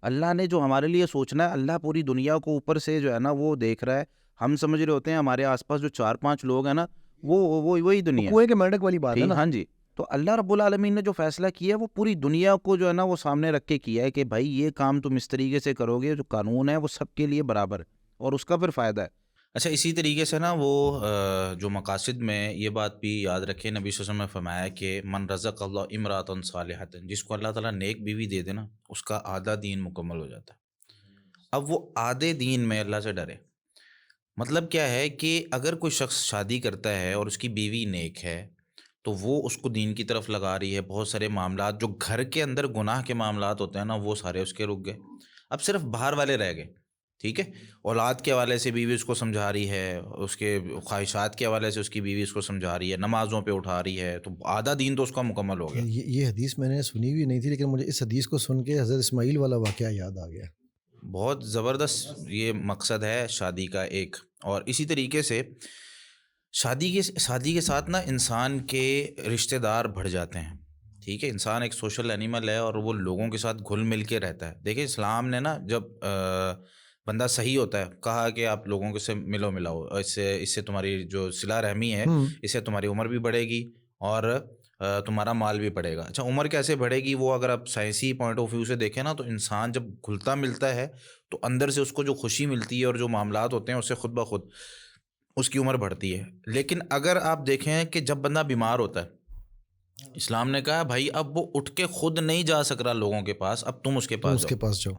اللہ نے جو ہمارے لیے سوچنا ہے, اللہ پوری دنیا کو اوپر سے جو ہے نا وہ دیکھ رہا ہے, ہم سمجھ رہے ہوتے ہیں ہمارے آس پاس جو 4-5 لوگ ہیں نا وہ وہی دنیا ہے. کنویں کے مینڈک والی بات ہے ٹھیک، نا. ہاں جی. تو اللہ رب العالمین نے جو فیصلہ کیا ہے وہ پوری دنیا کو جو ہے نا وہ سامنے رکھ کے کیا ہے کہ بھائی یہ کام تم اس طریقے سے کرو گے، جو قانون ہے وہ سب کے لیے برابر ہے اور اس کا پھر فائدہ ہے. اچھا، اسی طریقے سے نا وہ جو مقاصد میں یہ بات بھی یاد رکھے، نبی صلی اللہ علیہ وسلم نے فرمایا کہ من رزق اللہ امراۃ صالحۃ، جس کو اللہ تعالیٰ نیک بیوی دے دے نا اس کا آدھا دین مکمل ہو جاتا ہے. اب وہ آدھے دین میں اللہ سے ڈرے. مطلب کیا ہے کہ اگر کوئی شخص شادی کرتا ہے اور اس کی بیوی نیک ہے تو وہ اس کو دین کی طرف لگا رہی ہے. بہت سارے معاملات جو گھر کے اندر گناہ کے معاملات ہوتے ہیں نا وہ سارے اس کے رک گئے. اب صرف باہر والے رہ گئے. ٹھیک ہے، اولاد کے حوالے سے بیوی اس کو سمجھا رہی ہے، اس کے خواہشات کے حوالے سے اس کی بیوی اس کو سمجھا رہی ہے، نمازوں پہ اٹھا رہی ہے، تو آدھا دین تو اس کا مکمل ہو گیا. یہ حدیث میں نے سنی ہوئی نہیں تھی، لیکن مجھے اس حدیث کو سن کے حضرت اسماعیل والا واقعہ یاد آ گیا. بہت زبردست یہ مقصد ہے شادی کا ایک. اور اسی طریقے سے شادی کے ساتھ نا انسان کے رشتہ دار بڑھ جاتے ہیں. ٹھیک ہے، انسان ایک سوشل اینیمل ہے اور وہ لوگوں کے ساتھ گھل مل کے رہتا ہے. دیکھیں اسلام نے نا جب بندہ صحیح ہوتا ہے کہا کہ آپ لوگوں کے سے ملاؤ، اس سے تمہاری جو صلہ رحمی ہے اس سے تمہاری عمر بھی بڑھے گی اور تمہارا مال بھی بڑھے گا. اچھا، عمر کیسے بڑھے گی؟ وہ اگر آپ سائنسی پوائنٹ آف ویو سے دیکھیں نا تو انسان جب گھلتا ملتا ہے تو اندر سے اس کو جو خوشی ملتی ہے اور جو معاملات ہوتے ہیں اس سے خود بخود اس کی عمر بڑھتی ہے. لیکن اگر آپ دیکھیں کہ جب بندہ بیمار ہوتا ہے، اسلام نے کہا بھائی اب وہ اٹھ کے خود نہیں جا سک رہا لوگوں کے پاس، اب تم اس کے پاس جاؤ.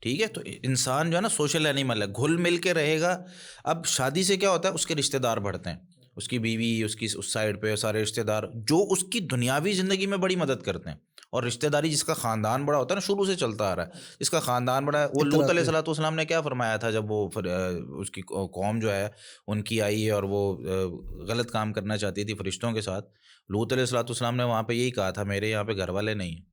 ٹھیک ہے، تو انسان جو ہے نا سوشل اینیمل ہے، گھل مل کے رہے گا. اب شادی سے کیا ہوتا ہے، اس کے رشتہ دار بڑھتے ہیں، اس کی بیوی، اس کی اس سائڈ پہ سارے رشتہ دار جو اس کی دنیاوی زندگی میں بڑی مدد کرتے ہیں. اور رشتہ داری جس کا خاندان بڑا ہوتا ہے نا، شروع سے چلتا آ رہا ہے، جس کا خاندان بڑا ہے. وہ لوط علیہ السلام نے کیا فرمایا تھا جب وہ اس کی قوم جو ہے ان کی آئی اور وہ غلط کام کرنا چاہتی تھی فرشتوں کے ساتھ. لوط علیہ السلام نے وہاں پہ یہی کہا تھا، میرے یہاں پہ گھر والے نہیں ہیں.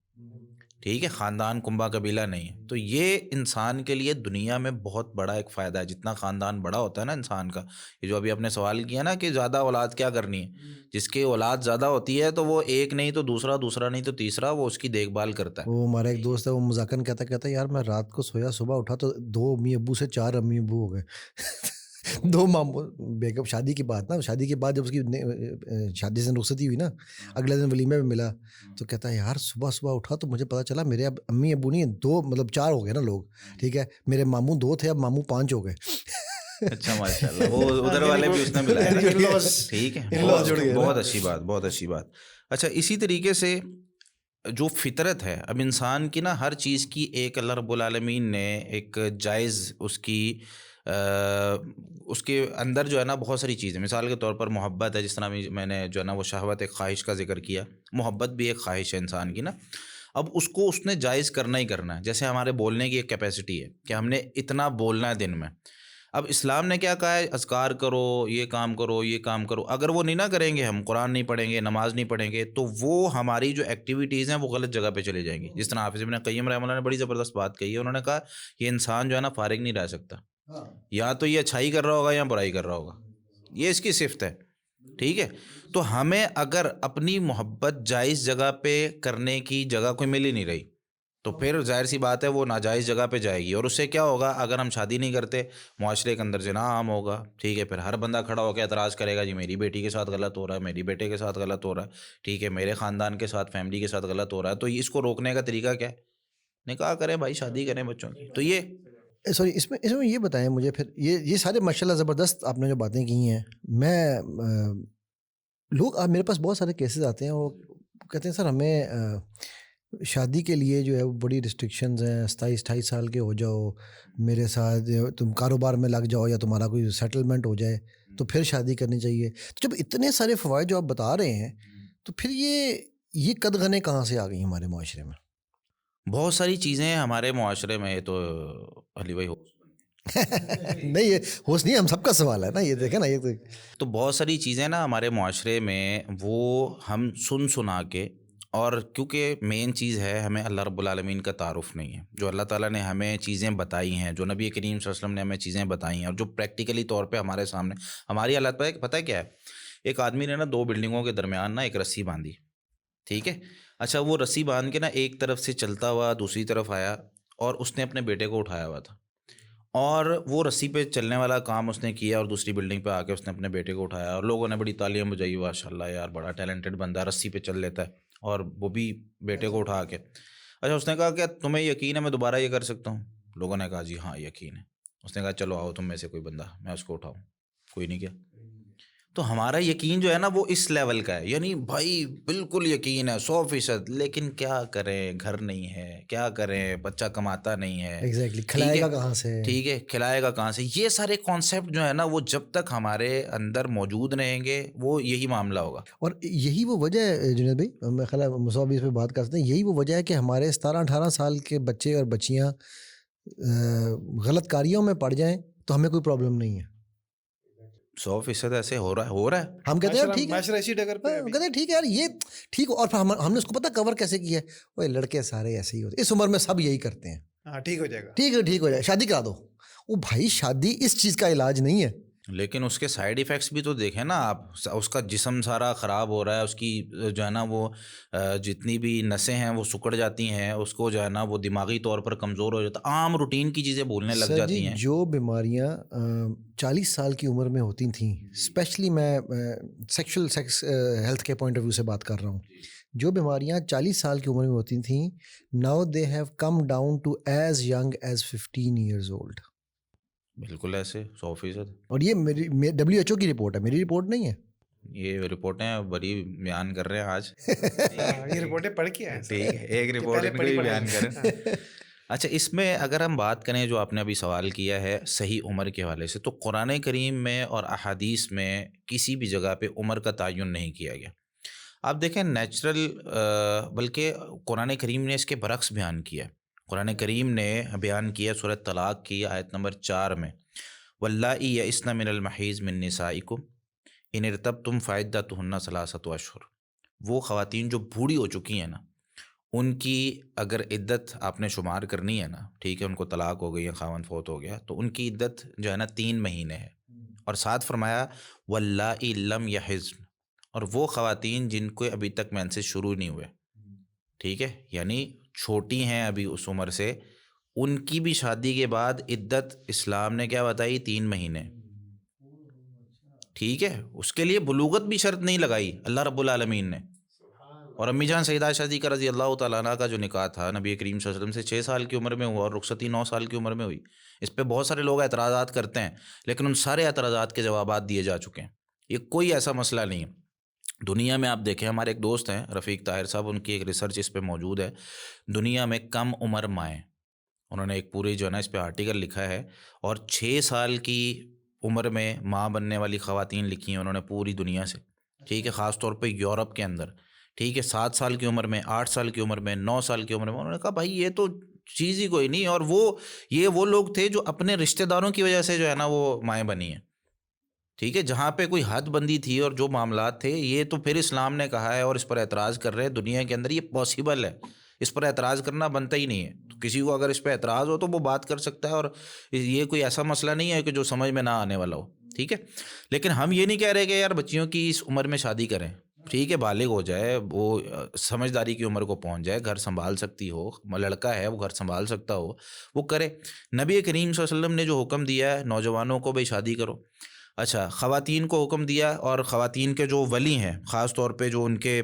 ٹھیک ہے، خاندان کنبا قبیلہ نہیں ہے. تو یہ انسان کے لیے دنیا میں بہت بڑا ایک فائدہ ہے. جتنا خاندان بڑا ہوتا ہے نا انسان کا، یہ جو ابھی آپ نے سوال کیا نا کہ زیادہ اولاد کیا کرنی ہے، جس کی اولاد زیادہ ہوتی ہے تو وہ ایک نہیں تو دوسرا، دوسرا نہیں تو تیسرا، وہ اس کی دیکھ بھال کرتا ہے. وہ ہمارا ایک دوست ہے، وہ مذاکرن کہتا یار میں رات کو سویا، صبح اٹھا تو 2 امی ابو سے 4 امی ابو ہو گئے. 2 ماموں بیگم. شادی کی بات نا، شادی کے بعد جب اس کی شادی سے رخصتی ہوئی نا، اگلے دن ولیمے میں ملا تو کہتا ہے یار صبح اٹھا تو مجھے پتا چلا میرے اب امی ابو نہیں 2 مطلب 4 ہو گئے نا لوگ. ٹھیک ہے، میرے ماموں 2 تھے، اب ماموں 5 ہو گئے. اچھا ماشاء اللہ، وہ ادھر والے بھی اس نے ملایا. ٹھیک ہے، بہت اچھی بات، بہت اچھی بات. اچھا، اسی طریقے سے جو فطرت ہے، اب انسان کی نا ہر چیز کی ایک اللہ رب العالمین نے ایک جائز اس کے اندر جو ہے نا بہت ساری چیزیں، مثال کے طور پر محبت ہے. جس طرح میں نے جو ہے نا وہ شہوت ایک خواہش کا ذکر کیا، محبت بھی ایک خواہش ہے انسان کی نا. اب اس کو اس نے جائز کرنا ہی کرنا ہے. جیسے ہمارے بولنے کی ایک کیپیسٹی ہے کہ ہم نے اتنا بولنا ہے دن میں. اب اسلام نے کیا کہا ہے، اذکار کرو، یہ کام کرو، یہ کام کرو. اگر وہ نہیں نہ کریں گے، ہم قرآن نہیں پڑھیں گے، نماز نہیں پڑھیں گے، تو وہ ہماری جو ایکٹیویٹیز ہیں وہ غلط جگہ پہ چلی جائیں گی. جس طرح حافظ ابن قیم رحمہ اللہ نے بڑی زبردست بات کہی ہے. انہوں نے کہا یہ انسان جو ہے نا فارغ نہیں رہ سکتا، یا تو یہ اچھائی کر رہا ہوگا یا برائی کر رہا ہوگا. یہ اس کی صفت ہے. ٹھیک ہے، تو ہمیں اگر اپنی محبت جائز جگہ پہ کرنے کی جگہ کوئی مل ہی نہیں رہی تو پھر ظاہر سی بات ہے وہ ناجائز جگہ پہ جائے گی. اور اس سے کیا ہوگا، اگر ہم شادی نہیں کرتے، معاشرے کے اندر زنا عام ہوگا. ٹھیک ہے، پھر ہر بندہ کھڑا ہو کے اعتراض کرے گا، جی میری بیٹی کے ساتھ غلط ہو رہا ہے، میری بیٹے کے ساتھ غلط ہو رہا ہے. ٹھیک ہے، میرے خاندان کے ساتھ، فیملی کے ساتھ غلط ہو رہا ہے. تو اس کو روکنے کا طریقہ کیا ہے؟ نکاح کریں بھائی، شادی کریں بچوں کی. تو یہ سوری اس میں یہ بتائیں مجھے پھر یہ سارے ماشاء اللہ زبردست آپ نے جو باتیں کی ہیں. میں لوگ میرے پاس بہت سارے کیسز آتے ہیں، وہ کہتے ہیں سر ہمیں شادی کے لیے جو ہے وہ بڑی ریسٹرکشنز ہیں، 27-28 سال کے ہو جاؤ، میرے ساتھ تم کاروبار میں لگ جاؤ یا تمہارا کوئی سیٹلمنٹ ہو جائے تو پھر شادی کرنی چاہیے. تو جب اتنے سارے فوائد جو آپ بتا رہے ہیں تو پھر یہ قدغنیں کہاں سے آ گئی ہمارے معاشرے میں؟ بہت ساری چیزیں ہیں ہمارے معاشرے میں. یہ تو علی بھائی نہیں، یہ ہوش نہیں، ہم سب کا سوال ہے نا، یہ دیکھیں نا، یہ تو بہت ساری چیزیں نا ہمارے معاشرے میں وہ ہم سنا کے، اور کیونکہ مین چیز ہے ہمیں اللہ رب العالمین کا تعارف نہیں ہے. جو اللہ تعالیٰ نے ہمیں چیزیں بتائی ہیں، جو نبی کریم صلی اللہ علیہ وسلم نے ہمیں چیزیں بتائی ہیں، اور جو پریکٹیکلی طور پہ ہمارے سامنے ہماری حالت پتہ ہے کیا ہے. ایک آدمی نے نا 2 بلڈنگوں کے درمیان نا ایک رسی باندھی. ٹھیک ہے، اچھا وہ رسی باندھ کے نا ایک طرف سے چلتا ہوا دوسری طرف آیا اور اس نے اپنے بیٹے کو اٹھایا ہوا تھا. اور وہ رسی پہ چلنے والا کام اس نے کیا اور دوسری بلڈنگ پہ آ کے اس نے اپنے بیٹے کو اٹھایا اور لوگوں نے بڑی تالیاں بجائی, ماشاء اللہ یار بڑا ٹیلنٹڈ بندہ ہے, رسی پہ چل لیتا ہے اور وہ بھی بیٹے کو اٹھا کے. اچھا اس نے کہا کہ تمہیں یقین ہے میں دوبارہ یہ کر سکتا ہوں؟ لوگوں نے کہا جی ہاں یقین ہے. اس نے کہا چلو آؤ تم میں سے کوئی بندہ, میں اس کو اٹھاؤں. کوئی نہیں کیا. تو ہمارا یقین جو ہے نا وہ اس لیول کا ہے, یعنی بھائی بالکل یقین ہے 100%, لیکن کیا کریں, گھر نہیں ہے, کیا کریں, بچہ کماتا نہیں ہے, ایگزیکٹلی کھلائے گا کہاں سے, ٹھیک ہے کھلائے گا کہاں سے. یہ سارے کانسیپٹ جو ہے نا وہ جب تک ہمارے اندر موجود رہیں گے وہ یہی معاملہ ہوگا. اور یہی وہ وجہ ہے جنید بھائی, میں خیال ہے مصعب بھی اس پہ بات کر سکتے ہیں, یہی وہ وجہ ہے کہ ہمارے 17-18 سال کے بچے اور بچیاں غلط کاریوں میں پڑ جائیں تو ہمیں کوئی پرابلم نہیں ہے. 100% ایسے ہو رہا ہے. ہم کہتے ہیں ٹھیک ہے, معاشرہ اسی ڈگر پہ ہے ابھی. کہتے ہیں ٹھیک ہے یار یہ ٹھیک, اور پھر ہم نے اس کو پتہ کور کیسے کیا ہے, وہ لڑکے سارے ایسے ہی ہوتے اس عمر میں, سب یہی کرتے ہیں, ہاں ٹھیک ہو جائے گا, ٹھیک ہے ٹھیک ہو جائے, شادی کرا دو. وہ بھائی شادی اس چیز کا علاج نہیں ہے. لیکن اس کے سائیڈ ایفیکٹس بھی تو دیکھیں نا آپ, اس کا جسم سارا خراب ہو رہا ہے, اس کی جو ہے نا وہ جتنی بھی نسیں ہیں وہ سکڑ جاتی ہیں, اس کو جو ہے نا وہ دماغی طور پر کمزور ہو جاتا ہے, عام روٹین کی چیزیں بھولنے لگ جاتی ہیں. جو بیماریاں 40 سال کی عمر میں ہوتی تھیں, اسپیشلی میں سیکشل سیکس ہیلتھ کے پوائنٹ آف ویو سے بات کر رہا ہوں, جو بیماریاں 40 سال کی عمر میں ہوتی تھیں now they have come down to as young as 15 years old. بالکل ایسے 100%. اور یہ میری WHO کی رپورٹ ہے, میری رپورٹ نہیں ہے. یہ رپورٹیں بڑی بیان کر رہے ہیں آج. یہ رپورٹیں پڑھ کے آئے, ٹھیک ہے ایک رپورٹ ان کو بھی بیان کریں. اچھا اس میں اگر ہم بات کریں جو آپ نے ابھی سوال کیا ہے صحیح عمر کے حوالے سے, تو قرآن کریم میں اور احادیث میں کسی بھی جگہ پہ عمر کا تعین نہیں کیا گیا. آپ دیکھیں نیچرل, بلکہ قرآن کریم نے اس کے برعکس بیان کیا ہے. قرآن کریم نے بیان کیا سورۃ طلاق کی آیت نمبر 4 میں, واللائی یئسن من المحیض من نسائکم ان ارتبتم فعدتہن ثلاثۃ اشہر. وہ خواتین جو بوڑھی ہو چکی ہیں نا, ان کی اگر عدت آپ نے شمار کرنی ہے نا, ٹھیک ہے, ان کو طلاق ہو گئی ہے, خاوند فوت ہو گیا, تو ان کی عدت جو ہے نا 3 مہینے ہے. اور ساتھ فرمایا واللائی لم یحضن, اور وہ خواتین جن کو ابھی تک مینسز شروع نہیں ہوئے, ٹھیک ہے, یعنی چھوٹی ہیں ابھی اس عمر سے, ان کی بھی شادی کے بعد عدت اسلام نے کیا بتائی 3 مہینے. ٹھیک ہے, اس کے لیے بلوغت بھی شرط نہیں لگائی اللہ رب العالمین نے. اور امی جان سیدہ عائشہ صدیقہ رضی اللہ تعالیٰ عنہ کا جو نکاح تھا نبی کریم صلی اللہ علیہ وسلم سے 6 سال کی عمر میں ہوا اور رخصتی 9 سال کی عمر میں ہوئی. اس پہ بہت سارے لوگ اعتراضات کرتے ہیں, لیکن ان سارے اعتراضات کے جوابات دیے جا چکے ہیں. یہ کوئی ایسا مسئلہ نہیں ہے. دنیا میں آپ دیکھیں, ہمارے ایک دوست ہیں رفیق طاہر صاحب, ان کی ایک ریسرچ اس پہ موجود ہے, دنیا میں کم عمر مائیں, انہوں نے ایک پوری جو ہے نا اس پہ آرٹیکل لکھا ہے, اور 6 سال کی عمر میں ماں بننے والی خواتین لکھی ہیں انہوں نے پوری دنیا سے, ٹھیک ہے, خاص طور پہ یورپ کے اندر, ٹھیک ہے, 7 سال کی عمر میں, 8 سال کی عمر میں, 9 سال کی عمر میں. انہوں نے کہا بھائی یہ تو چیز ہی کوئی نہیں, اور وہ لوگ تھے جو اپنے رشتہ داروں کی وجہ سے جو ہے نا وہ مائیں بنی ہیں, ٹھیک ہے, جہاں پہ کوئی حد بندی تھی اور جو معاملات تھے, یہ تو پھر اسلام نے کہا ہے اور اس پر اعتراض کر رہے ہیں. دنیا کے اندر یہ پاسبل ہے, اس پر اعتراض کرنا بنتا ہی نہیں ہے. تو کسی کو اگر اس پہ اعتراض ہو تو وہ بات کر سکتا ہے, اور یہ کوئی ایسا مسئلہ نہیں ہے کہ جو سمجھ میں نہ آنے والا ہو, ٹھیک ہے. لیکن ہم یہ نہیں کہہ رہے کہ یار بچیوں کی اس عمر میں شادی کریں, ٹھیک ہے, بالغ ہو جائے, وہ سمجھداری کی عمر کو پہنچ جائے, گھر سنبھال سکتی ہو, لڑکا ہے وہ گھر سنبھال سکتا ہو, وہ کرے. نبی کریم صلی اللہ علیہ وسلم نے جو حکم دیا ہے نوجوانوں کو بھائی شادی کرو. اچھا خواتین کو حکم دیا, اور خواتین کے جو ولی ہیں, خاص طور پہ جو ان کے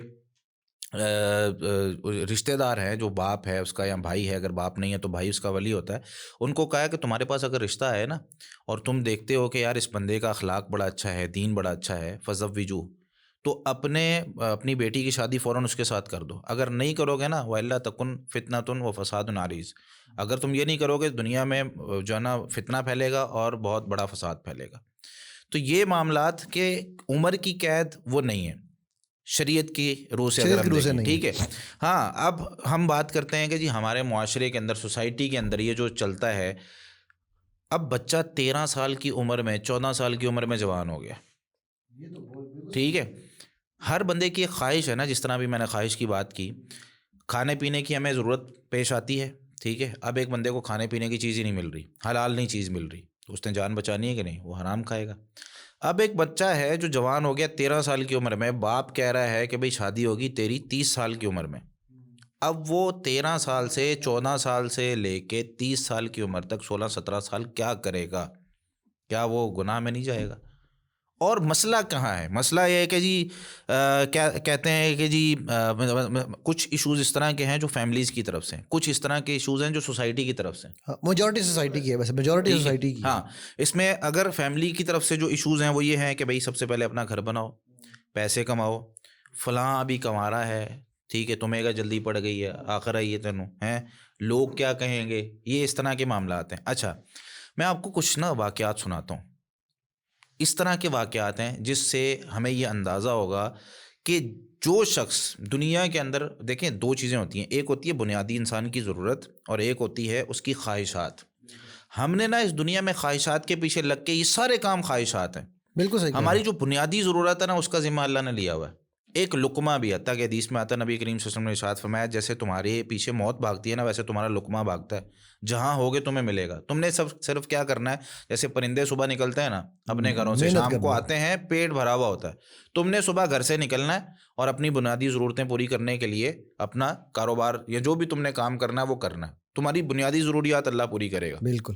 رشتہ دار ہیں, جو باپ ہے اس کا یا بھائی ہے, اگر باپ نہیں ہے تو بھائی اس کا ولی ہوتا ہے, ان کو کہا کہ تمہارے پاس اگر رشتہ ہے نا اور تم دیکھتے ہو کہ یار اس بندے کا اخلاق بڑا اچھا ہے, دین بڑا اچھا ہے, فزوجو, تو اپنی بیٹی کی شادی فوراً اس کے ساتھ کر دو. اگر نہیں کرو گے نا وَإِلَّا تَكُنْ فِتْنَةٌ وَفَسَادٌ عَرِيضٌ, اگر تم یہ نہیں کرو گے دنیا میں جو ہے نا فتنہ پھیلے گا اور بہت بڑا فساد پھیلے گا. تو یہ معاملات کے عمر کی قید وہ نہیں ہے شریعت کی روح سے, اگر ہم دیکھیں, ٹھیک ہے. ہاں اب ہم بات کرتے ہیں کہ جی ہمارے معاشرے کے اندر, سوسائٹی کے اندر یہ جو چلتا ہے, اب بچہ 13 سال کی عمر میں, 14 سال کی عمر میں جوان ہو گیا, ٹھیک ہے. ہر بندے کی ایک خواہش ہے نا, جس طرح بھی میں نے خواہش کی بات کی, کھانے پینے کی ہمیں ضرورت پیش آتی ہے, ٹھیک ہے. اب ایک بندے کو کھانے پینے کی چیز ہی نہیں مل رہی, حلال نہیں چیز مل رہی, تو اس نے جان بچانی ہے کہ نہیں, وہ حرام کھائے گا. اب ایک بچہ ہے جو جوان ہو گیا 13 سال کی عمر میں, باپ کہہ رہا ہے کہ بھئی شادی ہوگی تیری 30 سال کی عمر میں. اب وہ 13 سال سے 14 سال سے لے کے 30 سال کی عمر تک 16-17 سال کیا کرے گا؟ کیا وہ گناہ میں نہیں جائے گا؟ اور مسئلہ کہاں ہے؟ مسئلہ یہ ہے کہ جی کیا کہتے ہیں کہ جی کچھ ایشوز اس طرح کے ہیں جو فیملیز کی طرف سے ہیں، کچھ اس طرح کے ایشوز ہیں جو سوسائٹی کی طرف سے ہیں، میجورٹی سوسائٹی کی ہے، ویسے میجورٹی سوسائٹی کی ہے۔ ہاں، اس میں اگر فیملی کی طرف سے جو ایشوز ہیں وہ یہ ہیں کہ بھائی سب سے پہلے اپنا گھر بناؤ، پیسے کماؤ، فلاں ابھی کما رہا ہے، ٹھیک ہے، تمہیں کا جلدی پڑ گئی ہے، آخر آئی ہے تینوں ہیں، لوگ کیا کہیں گے، یہ اس طرح کے معاملات ہیں۔ اچھا، میں آپ کو کچھ واقعات سناتا ہوں، اس طرح کے واقعات ہیں جس سے ہمیں یہ اندازہ ہوگا کہ جو شخص دنیا کے اندر، دیکھیں 2 چیزیں ہوتی ہیں، ایک ہوتی ہے بنیادی انسان کی ضرورت اور ایک ہوتی ہے اس کی خواہشات۔ ہم نے اس دنیا میں خواہشات کے پیچھے لگ کے، یہ سارے کام خواہشات ہیں، بالکل صحیح۔ ہماری جو بنیادی ضرورت ہے اس کا ذمہ اللہ نے لیا ہوا ہے۔ ایک لقمہ بھی حتیٰ کہ حدیث میں آتا ہے، نبی کریم صلی اللہ علیہ وسلم نے ارشاد فرمایا جیسے تمہارے پیچھے موت بھاگتی ہے ویسے تمہارا لقمہ بھاگتا ہے، جہاں ہوگے تمہیں ملے گا۔ تم نے صرف کیا کرنا ہے، جیسے پرندے صبح نکلتے ہیں اپنے گھروں سے، شام کو آتے ہیں پیٹ بھرا ہوا ہوتا ہے، تم نے صبح گھر سے نکلنا ہے اور اپنی بنیادی ضرورتیں پوری کرنے کے لیے اپنا کاروبار یا جو بھی تم نے کام کرنا ہے وہ کرنا ہے۔ تمہاری بنیادی ضروریات اللہ پوری کرے گا۔ بالکل،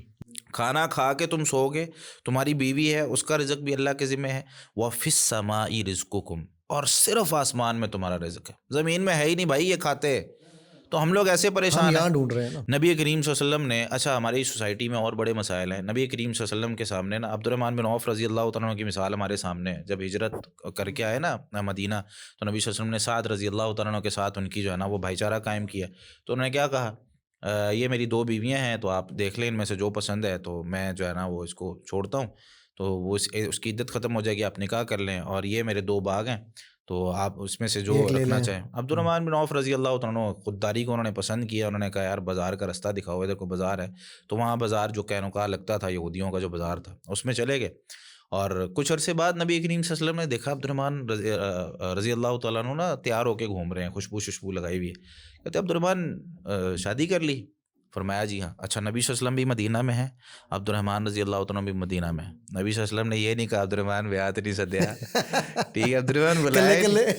کھانا کھا کے تم سو گے، تمہاری بیوی ہے اس کا رزق بھی اللہ کے ذمہ ہے۔ وَفِي السَّمَاءِ رِزْقُكُمْ، اور صرف آسمان میں تمہارا رزق ہے، زمین میں ہے ہی نہیں بھائی یہ کھاتے، تو ہم لوگ ایسے پریشان یہاں ہیں۔ ڈھونڈ رہے ہیں نا۔ نبی کریم صلی اللہ علیہ وسلم نے، اچھا ہماری سوسائٹی میں اور بڑے مسائل ہیں، نبی کریم صلی اللہ علیہ وسلم کے سامنے عبد الرحمن بن عوف رضی اللہ تعالیٰ عنہ کی مثال ہمارے سامنے ہے۔ جب ہجرت کر کے آئے مدینہ، تو نبی صلی اللہ علیہ وسلم نے سعد رضی اللہ تعالیٰ عنہ کے ساتھ ان کی جو ہے وہ بھائی چارہ قائم کیا، تو انہوں نے کیا کہا، یہ میری 2 بیویاں ہیں، تو آپ دیکھ لیں ان میں سے جو پسند ہے تو میں جو ہے وہ اس کو چھوڑتا ہوں، تو وہ اس کی عدت ختم ہو جائے گی، آپ نکاح کر لیں، اور یہ میرے 2 باغ ہیں تو آپ اس میں سے جو رکھنا چاہیں۔ عبد الرحمن بن عوف رضی اللہ تعالیٰ عنہ خودداری کو انہوں نے پسند کیا، انہوں نے کہا یار بازار کا رستہ دکھاؤ، ادھر کو بازار ہے، تو وہاں بازار جو کینوکا لگتا تھا یہودیوں کا جو بازار تھا اس میں چلے گئے، اور کچھ عرصے بعد نبی کریم صلی اللہ علیہ وسلم نے دیکھا عبد الرحمن رضی اللہ تعالیٰ عنہ تیار ہو کے گھوم رہے ہیں، خوشبو لگائی ہوئی ہے، کہتے عبد الرحمن شادی کر لی؟ فرمایا جی ہاں۔ اچھا، نبی صلی اللہ علیہ وسلم بھی مدینہ میں ہیں، عبد الرحمن رضی اللہ عنہ بھی مدینہ میں ہیں، نبی صلی اللہ علیہ وسلم نے یہ نہیں کہا عبد الرحمن بیاہ تو نہیں سدیا، ٹھیک ہے، عبد الرحمن بلائے،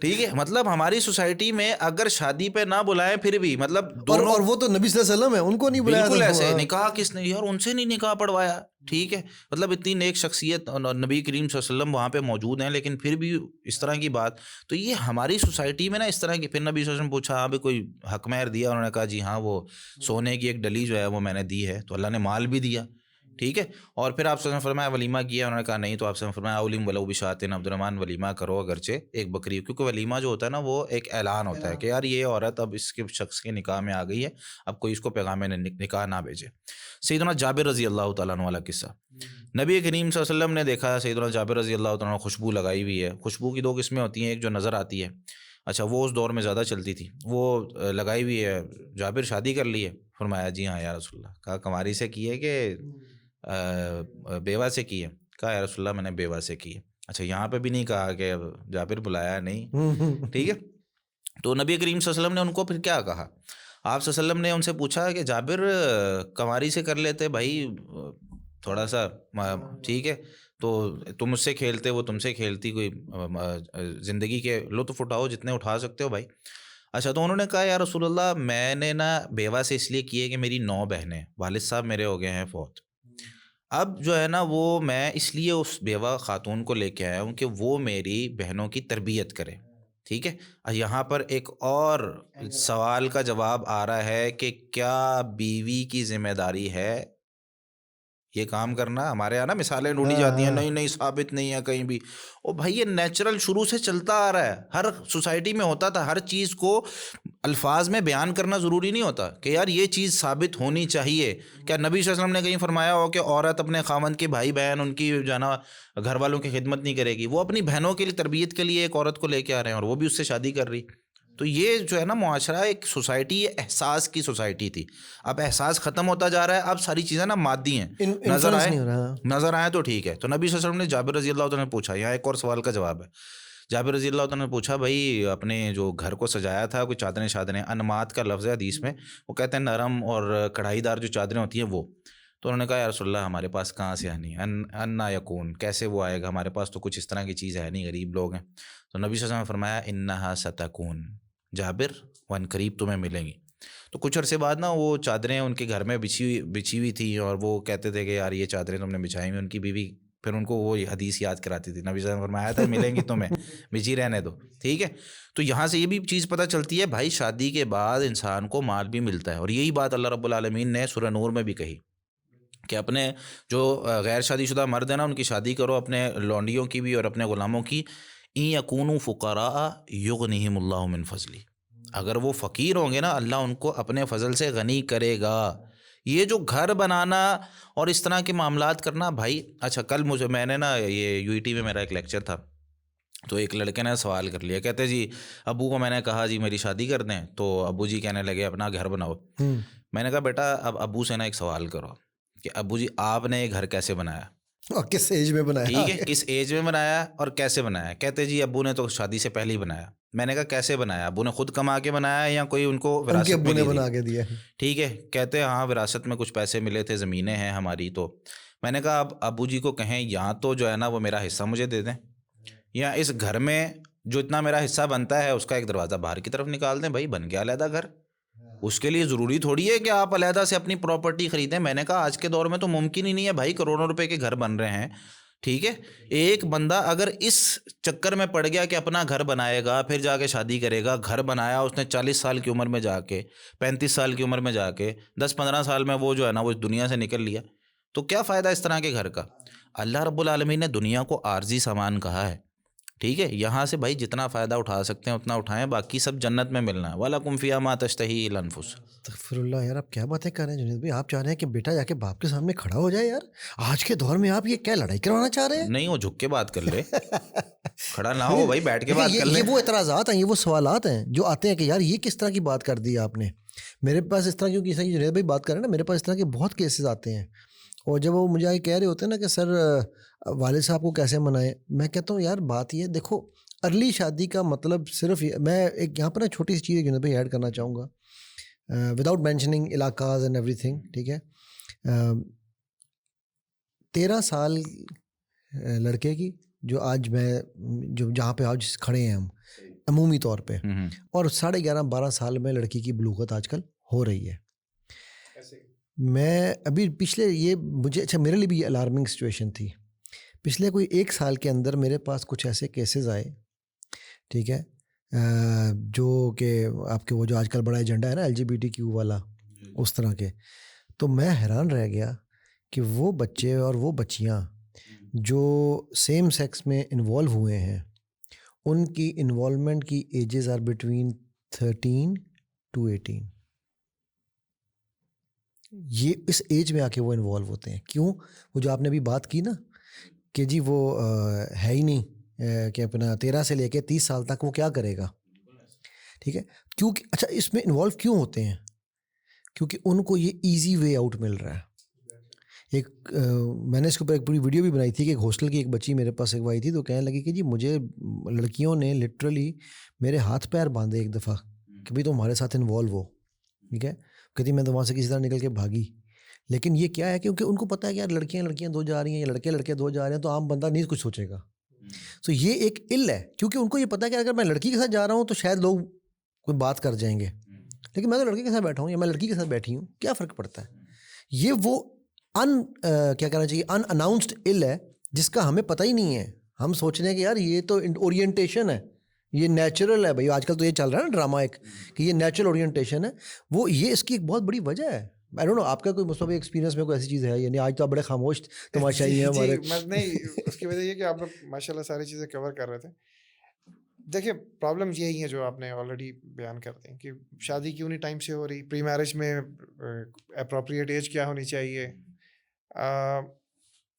ٹھیک ہے، مطلب ہماری سوسائٹی میں اگر شادی پہ نہ بلائیں پھر بھی مطلب دونوں، اور وہ تو نبی صلی اللہ علیہ وسلم ہے، ان کو نہیں بلایا، بالکل ایسے نکاح کس نے یار، ان سے نہیں نکاح پڑھوایا، ٹھیک ہے، مطلب اتنی نیک شخصیت نبی کریم صلی اللہ علیہ وسلم وہاں پہ موجود ہیں لیکن پھر بھی اس طرح کی بات، تو یہ ہماری سوسائٹی میں اس طرح کی۔ پھر نبی صلی اللہ علیہ وسلم پوچھا ہاں بھی کوئی حق مہر دیا؟ انہوں نے کہا جی ہاں، وہ سونے کی ایک ڈلی جو ہے وہ میں نے دی ہے، تو اللہ نے مال بھی دیا، ٹھیک ہے۔ اور پھر آپ صلی اللہ علیہ وسلم فرمایا ولیمہ کیا؟ انہوں نے کہا نہیں، تو آپ صلی اللہ علیہ وسلم فرمایا اولیم ولو بشاتن، عبد الرحمن ولیمہ کرو اگرچہ ایک بکری، کیونکہ ولیمہ جو ہوتا ہے وہ ایک اعلان ہوتا ہے کہ یار یہ عورت اب اس کے شخص کے نکاح میں آ گئی ہے، اب کوئی اس کو پیغام نکاح نہ بھیجے۔ سیدنا جابر رضی اللہ تعالیٰ عنہ والا قصہ، نبی کریم صلی اللہ علیہ وسلم نے دیکھا سیدنا جابر رضی اللہ تعالیٰ عنہ خوشبو لگائی ہوئی ہے، خوشبو کی 2 قسمیں ہوتی ہیں، ایک جو نظر آتی ہے، اچھا وہ اس دور میں زیادہ چلتی تھی، وہ لگائی ہوئی ہے، جابر شادی کر لی ہے؟ فرمایا جی ہاں یا رسول اللہ۔ کہا کنواری سے کی ہے کہ بیوہ سے کی ہے؟ کہا یا رسول اللہ میں نے بیوہ سے کی ہے۔ اچھا، یہاں پہ بھی نہیں کہا کہ جابر بلایا نہیں، ٹھیک ہے۔ تو نبی کریم صلی اللہ علیہ وسلم نے ان کو پھر کیا کہا، آپ صلی اللہ علیہ وسلم نے ان سے پوچھا کہ جابر کنواری سے کر لیتے بھائی تھوڑا سا، ٹھیک ہے، تو تم اس سے کھیلتے، وہ تم سے کھیلتی، کوئی زندگی کے لطف اٹھاؤ جتنے اٹھا سکتے ہو بھائی۔ اچھا، تو انہوں نے کہا یا رسول اللہ میں نے بیوہ سے اس لیے کی ہے کہ میری 9 بہنیں، والد صاحب میرے ہو گئے ہیں فوت، اب جو ہے وہ میں اس لیے اس بیوہ خاتون کو لے کے آیا ہوں کہ وہ میری بہنوں کی تربیت کرے، ٹھیک ہے۔ یہاں پر ایک اور سوال کا جواب آ رہا ہے کہ کیا بیوی کی ذمہ داری ہے یہ کام کرنا؟ ہمارے یہاں مثالیں ڈھونڈی جاتی ہیں، نہیں ثابت نہیں ہے کہیں بھی، او بھائی یہ نیچرل شروع سے چلتا آ رہا ہے، ہر سوسائٹی میں ہوتا تھا، ہر چیز کو الفاظ میں بیان کرنا ضروری نہیں ہوتا کہ یار یہ چیز ثابت ہونی چاہیے۔ کیا نبی صلی اللہ علیہ وسلم نے کہیں فرمایا ہو کہ عورت اپنے خاوند کے بھائی بہن ان کی جو ہے نا گھر والوں کی خدمت نہیں کرے گی؟ وہ اپنی بہنوں کے لیے تربیت کے لیے ایک عورت کو لے کے آ رہے ہیں اور وہ بھی اس سے شادی کر رہی۔ تو یہ جو ہے معاشرہ ایک سوسائٹی، یہ احساس کی سوسائٹی تھی، اب احساس ختم ہوتا جا رہا ہے، اب ساری چیزیں مادی ہیں، نظر آئے تو ٹھیک ہے۔ تو نبی صلی اللہ علیہ وسلم نے جابر رضی اللہ عنہ نے پوچھا، یہاں ایک اور سوال کا جواب ہے، جابر رضی اللہ عنہ نے پوچھا بھائی اپنے جو گھر کو سجایا تھا، کوئی چادریں شادریں، انمات کا لفظ ہے حدیث میں، وہ کہتے ہیں نرم اور کڑھائی دار جو چادریں ہوتی ہیں وہ، تو انہوں نے کہا یا رسول اللہ ہمارے پاس کہاں سے آنی، انا یکون، کیسے وہ آئے گا، ہمارے پاس تو کچھ اس طرح کی چیز ہے نہیں، غریب لوگ ہیں۔ تو نبی صلی اللہ علیہ وسلم نے فرمایا انہا ستکون، جابر ون قریب تمہیں ملیں گی. تو کچھ عرصے بعد نا وہ چادریں ان کے گھر میں بچھی ہوئی تھی اور وہ کہتے تھے کہ یار یہ چادریں تم نے بچھائی ہوئی. ان کی بیوی پھر ان کو وہ حدیث یاد کراتی تھی, نبی صلی اللہ علیہ وسلم فرمایا تھا ملیں گی تمہیں, بچھی رہنے دو. ٹھیک ہے, تو یہاں سے یہ بھی چیز پتہ چلتی ہے بھائی شادی کے بعد انسان کو مال بھی ملتا ہے. اور یہی بات اللہ رب العالمین نے سورہ نور میں بھی کہی کہ اپنے جو غیر شادی شدہ مرد ہیں نا ان کی شادی کرو, اپنے لونڈیوں کی بھی اور اپنے غلاموں کی. ان یکونوا فقراء یغنیہم اللہ من فضلہ, اگر وہ فقیر ہوں گے نا اللہ ان کو اپنے فضل سے غنی کرے گا. یہ جو گھر بنانا اور اس طرح کے معاملات کرنا بھائی, اچھا کل میں نے نا یہ یو ای ٹی میں میرا ایک لیکچر تھا, تو ایک لڑکے نے سوال کر لیا, کہتے جی ابو کو میں نے کہا جی میری شادی کر دیں, تو ابو جی کہنے لگے اپنا گھر بناؤ. میں نے کہا بیٹا اب ابو سے نا ایک سوال کرو کہ ابو جی آپ نے یہ گھر کیسے بنایا, اور کس ایج میں بنایا, ٹھیک ہے کس ایج میں بنایا اور کیسے بنایا. کہتے جی ابو نے تو شادی سے پہلے ہی بنایا. میں نے کہا کیسے بنایا, ابو نے خود کما کے بنایا یا کوئی ان کو وراثت میں دی بنا کے دیا؟ ٹھیک ہے, کہتے ہاں وراثت میں کچھ پیسے ملے تھے, زمینیں ہیں ہماری. تو میں نے کہا اب ابو جی کو کہیں یا تو جو ہے نا وہ میرا حصہ مجھے دے دیں, یا اس گھر میں جو اتنا میرا حصہ بنتا ہے اس کا ایک دروازہ باہر کی طرف نکال دیں. بھائی بن گیا علیحدہ گھر, اس کے لیے ضروری تھوڑی ہے کہ آپ علیحدہ سے اپنی پراپرٹی خریدیں. میں نے کہا آج کے دور میں تو ممکن ہی نہیں ہے بھائی, کروڑوں روپے کے گھر بن رہے ہیں. ٹھیک ہے, ایک بندہ اگر اس چکر میں پڑ گیا کہ اپنا گھر بنائے گا پھر جا کے شادی کرے گا, گھر بنایا اس نے 40 سال کی عمر میں جا کے, 35 سال کی عمر میں جا کے, 10-15 سال میں وہ جو ہے نا وہ اس دنیا سے نکل لیا, تو کیا فائدہ اس طرح کے گھر کا. اللہ رب العالمین نے دنیا کو عارضی سامان کہا ہے. ٹھیک ہے, یہاں سے بھائی جتنا فائدہ اٹھا سکتے ہیں اتنا اٹھائیں, باقی سب جنت میں ملنا ہے. وَلَكُمْ فِيهَا مَا تَشْتَهِي الْأَنفُسُ. استغفر اللہ یار, آپ کیا باتیں کر رہے ہیں جنید بھائی, آپ چاہ رہے ہیں کہ بیٹا جا کے باپ کے سامنے کھڑا ہو جائے یار آج کے دور میں, آپ یہ کیا لڑائی کروانا چاہ رہے ہیں؟ نہیں وہ جھک کے بات کر لے, کھڑا نہ ہو بھائی, بیٹھ کے بات کر لے. یہ وہ اعتراضات ہیں, یہ وہ سوالات ہیں جو آتے ہیں کہ یار یہ کس طرح کی بات کر دی آپ نے. میرے پاس اس طرح, کیونکہ جنید بھائی بات کر رہے ہیں نا, میرے پاس اس طرح کے بہت کیسز آتے ہیں, اور جب وہ مجھے کہہ رہے ہوتے ہیں نا کہ سر والد صاحب کو کیسے منائیں, میں کہتا ہوں یار بات یہ دیکھو, ارلی شادی کا مطلب صرف میں ایک یہاں پر نا چھوٹی سی چیز جنید بھائی ایڈ کرنا چاہوں گا وداؤٹ مینشننگ علاقاز اینڈ ایوری تھنگ. ٹھیک ہے, 13 سال لڑکے کی جو آج میں جو جہاں پہ آج کھڑے ہیں ہم عمومی طور پہ, اور 11.5-12 سال میں لڑکی کی بلوغت آج کل ہو رہی ہے. میں ابھی پچھلے یہ مجھے اچھا میرے لیے بھی یہ الارمنگ سچویشن تھی. پچھلے کوئی 1 سال کے اندر میرے پاس کچھ ایسے کیسز آئے, ٹھیک ہے, جو کہ آپ کے وہ جو آج کل بڑا ایجنڈا ہے نا LGBTQ والا, اس طرح کے. تو میں حیران رہ گیا کہ وہ بچے اور وہ بچیاں جو سیم سیکس میں انوالو ہوئے ہیں, ان کی انوالومنٹ کی ایجز آر بٹوین 13 to 18. یہ اس ایج میں آ کے وہ انوالو ہوتے ہیں. کیوں؟ وہ جو آپ نے ابھی بات کی نا کہ جی وہ ہے ہی نہیں کہ اپنا 13 سے لے کے 30 سال تک وہ کیا کرے گا. ٹھیک ہے, کیونکہ اچھا اس میں انوالو کیوں ہوتے ہیں؟ کیونکہ ان کو یہ ایزی وے آؤٹ مل رہا ہے. ایک میں نے اس کے اوپر ایک پوری ویڈیو بھی بنائی تھی کہ ایک ہاسٹل کی ایک بچی میرے پاس ایک آئی تھی, تو کہنے لگی کہ جی مجھے لڑکیوں نے لٹرلی میرے ہاتھ پیر باندھے ایک دفعہ کہ بھائی تم ہمارے ساتھ انوالو ہو. ٹھیک ہے, کہتی میں تو وہاں سے کسی طرح نکل کے بھاگی. لیکن یہ کیا ہے, کیونکہ ان کو پتہ ہے کہ یار لڑکیاں دو جا رہی ہیں یا لڑکے دو جا رہے ہیں, تو عام بندہ نہیں کچھ سوچے گا. تو یہ ایک عل ہے, کیونکہ ان کو یہ پتہ ہے کہ اگر میں لڑکی کے ساتھ جا رہا ہوں تو شاید لوگ کوئی بات کر جائیں گے, لیکن میں تو لڑکے کے ساتھ بیٹھا ہوں یا میں لڑکی کے ساتھ بیٹھی ہوں, کیا فرق پڑتا ہے. یہ وہ کیا کہنا چاہیے ان اناؤنسڈ عل ہے جس کا ہمیں پتہ ہی نہیں ہے. ہم سوچ رہے ہیں کہ یار یہ تو اورینٹیشن ہے, یہ نیچرل ہے. بھائی آج کل تو یہ چل رہا ہے نا ڈرامہ ایک کہ یہ نیچرل اورینٹیشن ہے, وہ یہ اس کی ایک بہت بڑی وجہ ہے. آئی ڈونٹ نو آپ کا کوئی مصطفی ایکسپیرینس میں کوئی ایسی چیز ہے, یعنی آج تو آپ بڑے خاموش تماشائی ہیں ہمارے. نہیں, اس کی وجہ یہ کہ آپ لوگ ماشاء اللہ ساری چیزیں کور کر رہے تھے. دیکھیے پرابلم یہی ہے جو آپ نے آلریڈی بیان کرتے ہیں کہ شادی کیوں نہیں ٹائم سے ہو رہی, پری میرج میں اپروپریٹ ایج کیا ہونی چاہیے.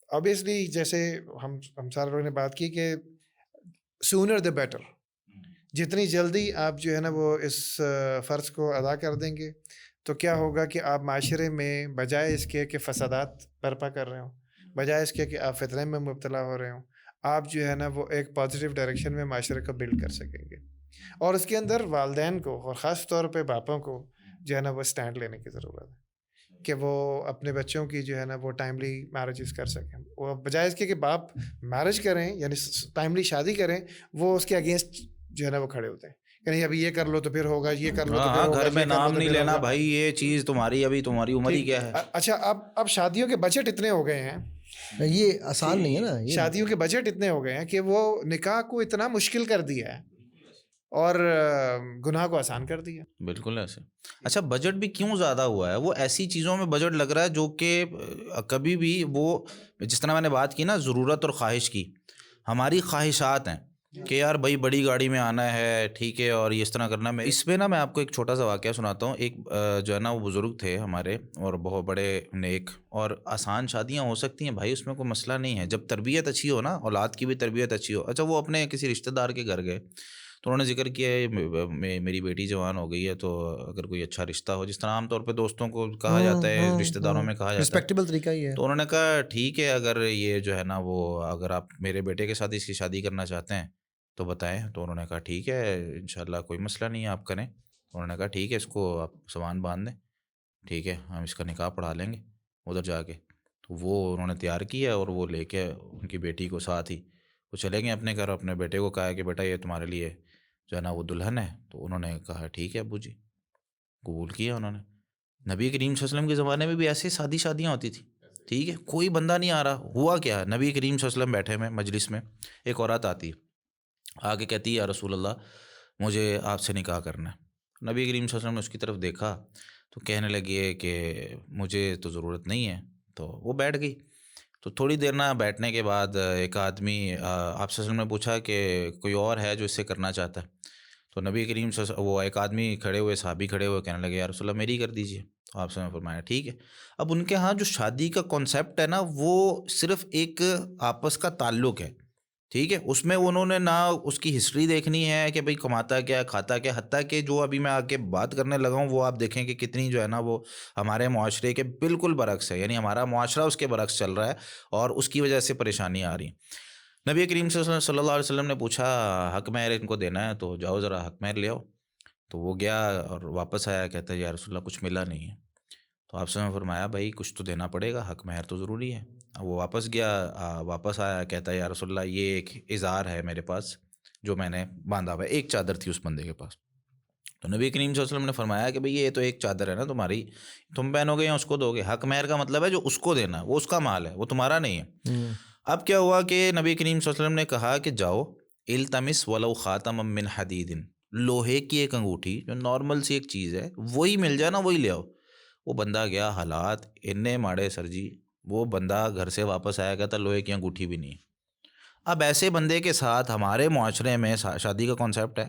obviously جیسے ہم سارے لوگوں نے بات کی کہ سونر دا بیٹر, جتنی جلدی آپ جو ہے نا وہ اس فرض کو ادا کر دیں گے تو کیا ہوگا کہ آپ معاشرے میں بجائے اس کے کہ فسادات برپا کر رہے ہوں, بجائے اس کے کہ آپ فتنے میں مبتلا ہو رہے ہوں, آپ جو ہے نا وہ ایک پازیٹیو ڈائریکشن میں معاشرے کو بلڈ کر سکیں گے. اور اس کے اندر والدین کو اور خاص طور پہ باپوں کو جو ہے نا وہ اسٹینڈ لینے کی ضرورت ہے کہ وہ اپنے بچوں کی جو ہے نا وہ ٹائملی میرجز کر سکیں. وہ بجائے اس کے کہ باپ میرج کریں یعنی ٹائملی شادی کریں, وہ اس کے اگینسٹ جو ہے نا وہ کھڑے ہوتے ہیں کہ نہیں ابھی یہ کر لو تو پھر ہوگا, یہ کر لو تو پھر ہاں ہوگا, گھر میں یہ کر لو نام تو نہیں پھر لینا ہوگا. بھائی, یہ چیز تمہاری, ابھی تمہاری عمر ہی کیا ہے. اچھا اب شادیوں کے بجٹ اتنے ہو گئے ہیں, یہ آسان نہیں ہے نا, یہ شادیوں کے بجٹ اتنے ہو گئے ہیں کہ وہ نکاح کو اتنا مشکل کر دیا ہے اور گناہ کو آسان کر دیا. بالکل ایسے. اچھا بجٹ بھی کیوں زیادہ ہوا ہے؟ وہ ایسی چیزوں میں بجٹ لگ رہا ہے جو کہ کبھی بھی وہ, جس طرح میں نے بات کی نا ضرورت اور خواہش کی, ہماری خواہشات ہیں کہ یار بھائی بڑی گاڑی میں آنا ہے, ٹھیک ہے, اور اس طرح کرنا. میں اس میں نا میں آپ کو ایک چھوٹا سا واقعہ سناتا ہوں. ایک جو ہے نا وہ بزرگ تھے ہمارے, اور بہت بڑے نیک, اور آسان شادیاں ہو سکتی ہیں بھائی, اس میں کوئی مسئلہ نہیں ہے جب تربیت اچھی ہو نا, اولاد کی بھی تربیت اچھی ہو. اچھا وہ اپنے کسی رشتہ دار کے گھر گئے تو انہوں نے ذکر کیا میری بیٹی جوان ہو گئی ہے, تو اگر کوئی اچھا رشتہ ہو, جس طرح عام طور پہ دوستوں کو کہا جاتا ہے, رشتہ داروں میں کہا جاتا ہے, رسپیکٹیبل طریقہ ہی ہے. تو انہوں نے کہا ٹھیک ہے, اگر یہ جو ہے نا وہ, اگر آپ میرے بیٹے کے ساتھ اس کی شادی کرنا چاہتے ہیں تو بتائیں. تو انہوں نے کہا ٹھیک ہے انشاءاللہ کوئی مسئلہ نہیں ہے, آپ کریں. انہوں نے کہا ٹھیک ہے, اس کو آپ سامان باندھ دیں, ٹھیک ہے, ہم اس کا نکاح پڑھا لیں گے ادھر جا کے. تو وہ انہوں نے تیار کیا اور وہ لے کے ان کی بیٹی کو ساتھ ہی وہ چلے گئے اپنے گھر. اپنے بیٹے کو کہا کہ بیٹا یہ تمہارے لیے جو ہے نا وہ دلہن ہے. تو انہوں نے کہا ٹھیک ہے ابو جی, قبول کیا انہوں نے. نبی کریم صلی اللہ علیہ وسلم کے زمانے میں بھی ایسے شادیاں ہوتی تھیں, ٹھیک ہے, کوئی بندہ نہیں آ رہا. ہوا کیا, نبی کریم صلی اللہ علیہ وسلم بیٹھے میں مجلس میں, ایک عورت آتی ہے, آگے کہتی ہے یا رسول اللہ مجھے آپ سے نکاح کرنا ہے. نبی کریم صلی اللہ علیہ وسلم نے اس کی طرف دیکھا تو کہنے لگی کہ مجھے تو ضرورت نہیں ہے. تو وہ بیٹھ گئی. تو تھوڑی دیر نہ بیٹھنے کے بعد ایک آدمی آپ صلی اللہ علیہ وسلم نے پوچھا کہ کوئی اور ہے جو اس سے کرنا چاہتا ہے. تو نبی کریم صلی اللہ علیہ وسلم, وہ ایک آدمی کھڑے ہوئے, صحابی کھڑے ہوئے, کہنے لگے یا رسول اللہ میری کر دیجیے. تو آپ نے فرمایا ٹھیک ہے. اب ان کے ہاں جو شادی کا کانسیپٹ ہے نا وہ صرف ایک آپس کا تعلق ہے, ٹھیک ہے, اس میں انہوں نے نہ اس کی ہسٹری دیکھنی ہے کہ بھئی کماتا کیا کھاتا کیا. حتیٰ کہ جو ابھی میں آگے بات کرنے لگا ہوں وہ آپ دیکھیں کہ کتنی جو ہے نا وہ ہمارے معاشرے کے بالکل برعکس ہے, یعنی ہمارا معاشرہ اس کے برعکس چل رہا ہے اور اس کی وجہ سے پریشانی آ رہی ہیں. نبی کریم صلی اللہ علیہ وسلم نے پوچھا حق مہر ان کو دینا ہے تو جاؤ ذرا حق مہر لے آؤ. تو وہ گیا اور واپس آیا, کہتا ہے یا رسول اللہ کچھ ملا نہیں ہے. تو آپ سے فرمایا بھائی کچھ تو دینا پڑے گا, حق مہر تو ضروری ہے. وہ واپس گیا, واپس آیا, کہتا ہے یا رسول اللہ یہ ایک اظہار ہے میرے پاس جو میں نے باندھا ہوا ہے, ایک چادر تھی اس بندے کے پاس. تو نبی کریم صلی اللہ علیہ وسلم نے فرمایا کہ بھئی یہ تو ایک چادر ہے نا تمہاری, تم پہنو گے یا اس کو دو گے. حق مہر کا مطلب ہے جو اس کو دینا, وہ اس کا مال ہے, وہ تمہارا نہیں ہے. اب کیا ہوا کہ نبی کریم صلی اللہ علیہ وسلم نے کہا کہ جاؤ التمس ولو خاتم من حدید, لوہے کی ایک انگوٹھی جو نارمل سی ایک چیز ہے وہی مل جائے نا وہی لے آؤ. وہ بندہ گیا, حالات اتنے ماڑے سر جی, وہ بندہ گھر سے واپس آیا, کہتا لوہے کی انگوٹھی بھی نہیں. اب ایسے بندے کے ساتھ ہمارے معاشرے میں شادی کا کانسیپٹ ہے,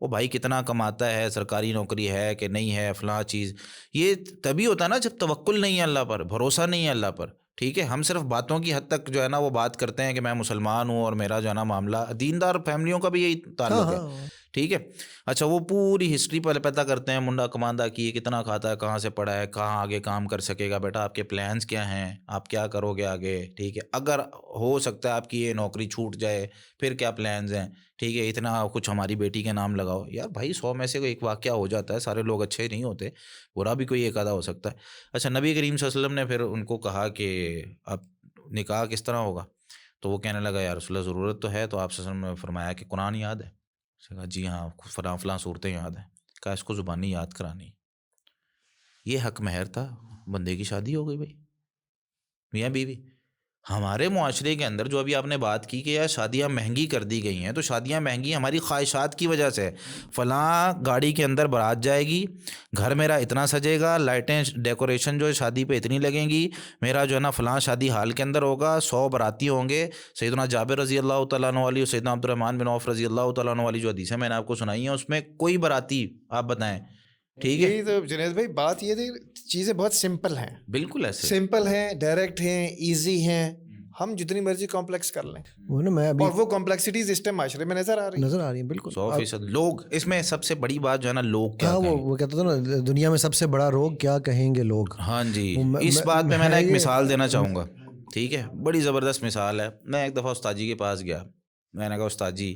وہ بھائی کتنا کماتا ہے, سرکاری نوکری ہے کہ نہیں ہے, فلاں چیز. یہ تبھی ہوتا ہے نا جب توکل نہیں ہے اللہ پر, بھروسہ نہیں ہے اللہ پر, ٹھیک ہے. ہم صرف باتوں کی حد تک جو ہے نا وہ بات کرتے ہیں کہ میں مسلمان ہوں اور میرا جو ہے نا معاملہ, دیندار فیملیوں کا بھی یہی تعلق ہے, ٹھیک ہے. اچھا وہ پوری ہسٹری پتہ کرتے ہیں, منڈا کماندہ کی, کتنا کھاتا ہے, کہاں سے پڑھا ہے, کہاں آگے کام کر سکے گا, بیٹا آپ کے پلانس کیا ہیں, آپ کیا کرو گے آگے, ٹھیک ہے. اگر ہو سکتا ہے آپ کی یہ نوکری چھوٹ جائے پھر کیا پلانز ہیں, ٹھیک ہے, اتنا کچھ ہماری بیٹی کے نام لگاؤ. یار بھائی 100 میں سے ایک واقعہ ہو جاتا ہے, سارے لوگ اچھے نہیں ہوتے, برا بھی کوئی ایک آدھا ہو سکتا ہے. اچھا نبی کریم صلی اللہ علیہ وسلم نے پھر ان کو کہا کہ اب نکاح کس طرح ہوگا. تو وہ کہنے لگا یا رسول اللہ ضرورت تو ہے. تو آپ صلی اللہ علیہ وسلم نے فرمایا کہ قرآن یاد ہے. کہا جی ہاں فلاں فلاں صورتیں یاد ہیں. کہا اس کو زبانی یاد کرانی. یہ حق مہر تھا, بندے کی شادی ہو گئی بھائی, میاں بیوی. ہمارے معاشرے کے اندر جو ابھی آپ نے بات کی کہ یار شادیاں مہنگی کر دی گئی ہیں, تو شادیاں مہنگی ہماری خواہشات کی وجہ سے. فلاں گاڑی کے اندر بارات جائے گی, گھر میرا اتنا سجے گا, لائٹیں ڈیکوریشن جو ہے شادی پہ اتنی لگیں گی, میرا جو ہے نا فلاں شادی ہال کے اندر ہوگا, 100 باراتی ہوں گے. سیدنا جابر رضی اللہ تعالیٰ عنہ والی اور سیدنا عبد الرحمن بن عوف رضی اللہ تعالیٰ عنہ والی جو حدیثیں میں نے آپ کو سنائی ہیں, اس میں کوئی باراتی آپ بتائیں, ٹھیک ہے. یہی تو جنید بھائی بات یہ تھی, چیزیں بہت سمپل ہیں, بالکل ایسے سمپل ہیں, ڈائریکٹ ہیں, ایزی ہیں. ہم جتنی مرضی کمپلیکس کر لیں, وہ نا میں اور وہ کمپلیکسٹیز اس ٹائم معاشرے میں نظر آ رہی ہیں. بالکل 100%. لوگ اس میں سب سے بڑی بات جو ہے نا لوگ کیا ہاں, کہیں. وہ کہتا تھا نا دنیا میں سب سے بڑا روگ کیا کہیں گے لوگ. ہاں جی, اس بات پہ میں نے ایک مثال دینا چاہوں گا, ٹھیک ہے, بڑی زبردست مثال ہے. میں ایک دفعہ استاد جی کے پاس گیا, میں نے کہا استاد جی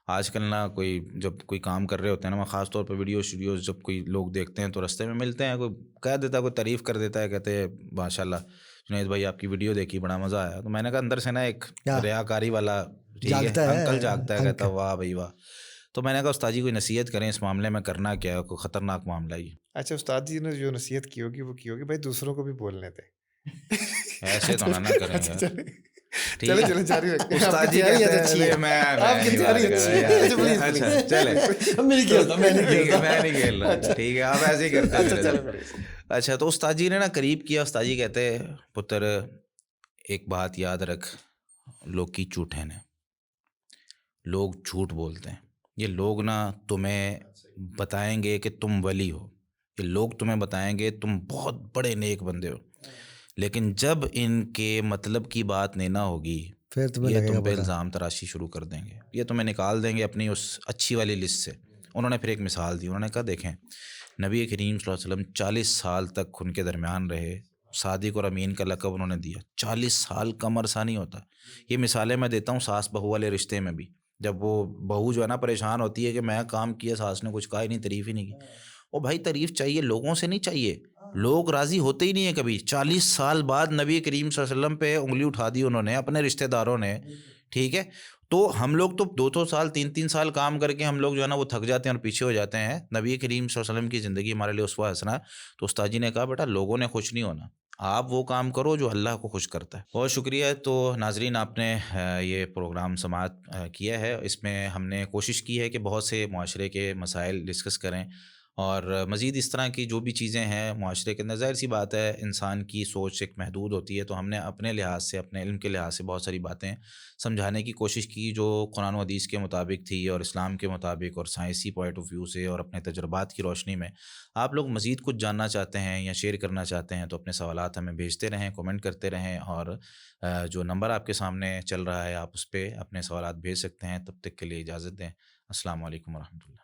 آج کل نا کوئی جب کوئی کام کر رہے ہوتے ہیں نا, میں خاص طور پہ ویڈیوز جب کوئی لوگ دیکھتے ہیں تو رستے میں ملتے ہیں, کوئی کہہ دیتا ہے, کوئی تعریف کر دیتا ہے, کہتے ہیں ماشاء اللہ جنید بھائی آپ کی ویڈیو دیکھی بڑا مزہ آیا. تو میں نے کہا اندر سے نا ایک ریاکاری والا, ٹھیک ہے, انکل جاگتا ہے, کہتا واہ بھائی واہ. تو میں نے کہا استاد جی کوئی نصیحت کریں اس معاملے میں، کرنا کیا ہے، کوئی خطرناک معاملہ ہی اچھا استاد جی نے جو نصیحت کی ہوگی وہ کی ہوگی بھائی دوسروں کو بھی بولنے دیں. ایسے تو نہ کریں اچھا یار. چلیں ٹھیک چلیں ہے چلیں جاری رکھیں. استاد جی کہتے ہیں میں آپ کی تیاری اچھی ہے. اچھا پلیز اچھا چلے میں نہیں کھیلتا، میں نہیں ٹھیک ہے کھیلتا. میں نہیں کھیل رہا. ٹھیک ہے آپ ایسے ہی کرتے ہیں اچھا میرے چلیں ساتھ. اچھا تو استاد جی نے نا قریب کیا. استاد جی کہتے پتر ایک بات یاد رکھ، لوگ کی جھوٹے نے، لوگ جھوٹ بولتے ہیں. یہ لوگ نا تمہیں بتائیں گے کہ تم ولی ہو، یہ لوگ تمہیں بتائیں گے تم بہت بڑے نیک بندے ہو، لیکن جب ان کے مطلب کی بات نہیں نہ ہوگی پھر تمہیں یہ لگے گا تم پہ پتہ. الزام تراشی شروع کر دیں گے، یہ تمہیں نکال دیں گے اپنی اس اچھی والی لسٹ سے. انہوں نے پھر ایک مثال دی. انہوں نے کہا دیکھیں نبی کریم صلی اللہ علیہ وسلم 40 سال تک ان کے درمیان رہے. صادق اور امین کا لقب انہوں نے دیا. 40 سال کم عرصہ نہیں ہوتا. یہ مثالیں میں دیتا ہوں ساس بہو والے رشتے میں بھی. جب وہ بہو جو ہے نا پریشان ہوتی ہے کہ میں کام کیا ساس نے کچھ کہا ہی نہیں، تعریف ہی نہیں کی. او بھائی تعریف چاہیے، لوگوں سے نہیں چاہیے. لوگ راضی ہوتے ہی نہیں ہیں کبھی. 40 سال بعد نبی کریم صلی اللہ علیہ وسلم پہ انگلی اٹھا دی انہوں نے، اپنے رشتہ داروں نے. ٹھیک ہے تو ہم لوگ تو 2 سال 3 سال کام کر کے ہم لوگ جو ہے نا وہ تھک جاتے ہیں اور پیچھے ہو جاتے ہیں. نبی کریم صلی اللہ علیہ وسلم کی زندگی ہمارے لیے اسوہ حسنہ ہے. تو استاد جی نے کہا بیٹا لوگوں نے خوش نہیں ہونا، آپ وہ کام کرو جو اللہ کو خوش کرتا ہے. بہت شکریہ. تو ناظرین آپ نے یہ پروگرام سماعت کیا ہے. اس میں ہم نے کوشش کی ہے کہ بہت سے معاشرے کے مسائل ڈسکس کریں، اور مزید اس طرح کی جو بھی چیزیں ہیں معاشرے کے اندر. ظاہر سی بات ہے انسان کی سوچ ایک محدود ہوتی ہے، تو ہم نے اپنے لحاظ سے اپنے علم کے لحاظ سے بہت ساری باتیں سمجھانے کی کوشش کی جو قرآن و حدیث کے مطابق تھی اور اسلام کے مطابق اور سائنسی پوائنٹ آف ویو سے اور اپنے تجربات کی روشنی میں. آپ لوگ مزید کچھ جاننا چاہتے ہیں یا شیئر کرنا چاہتے ہیں تو اپنے سوالات ہمیں بھیجتے رہیں، کومنٹ کرتے رہیں، اور جو نمبر آپ کے سامنے چل رہا ہے آپ اس پہ اپنے سوالات بھیج سکتے ہیں. تب تک کے لیے اجازت دیں. السلام علیکم ورحمۃ اللہ.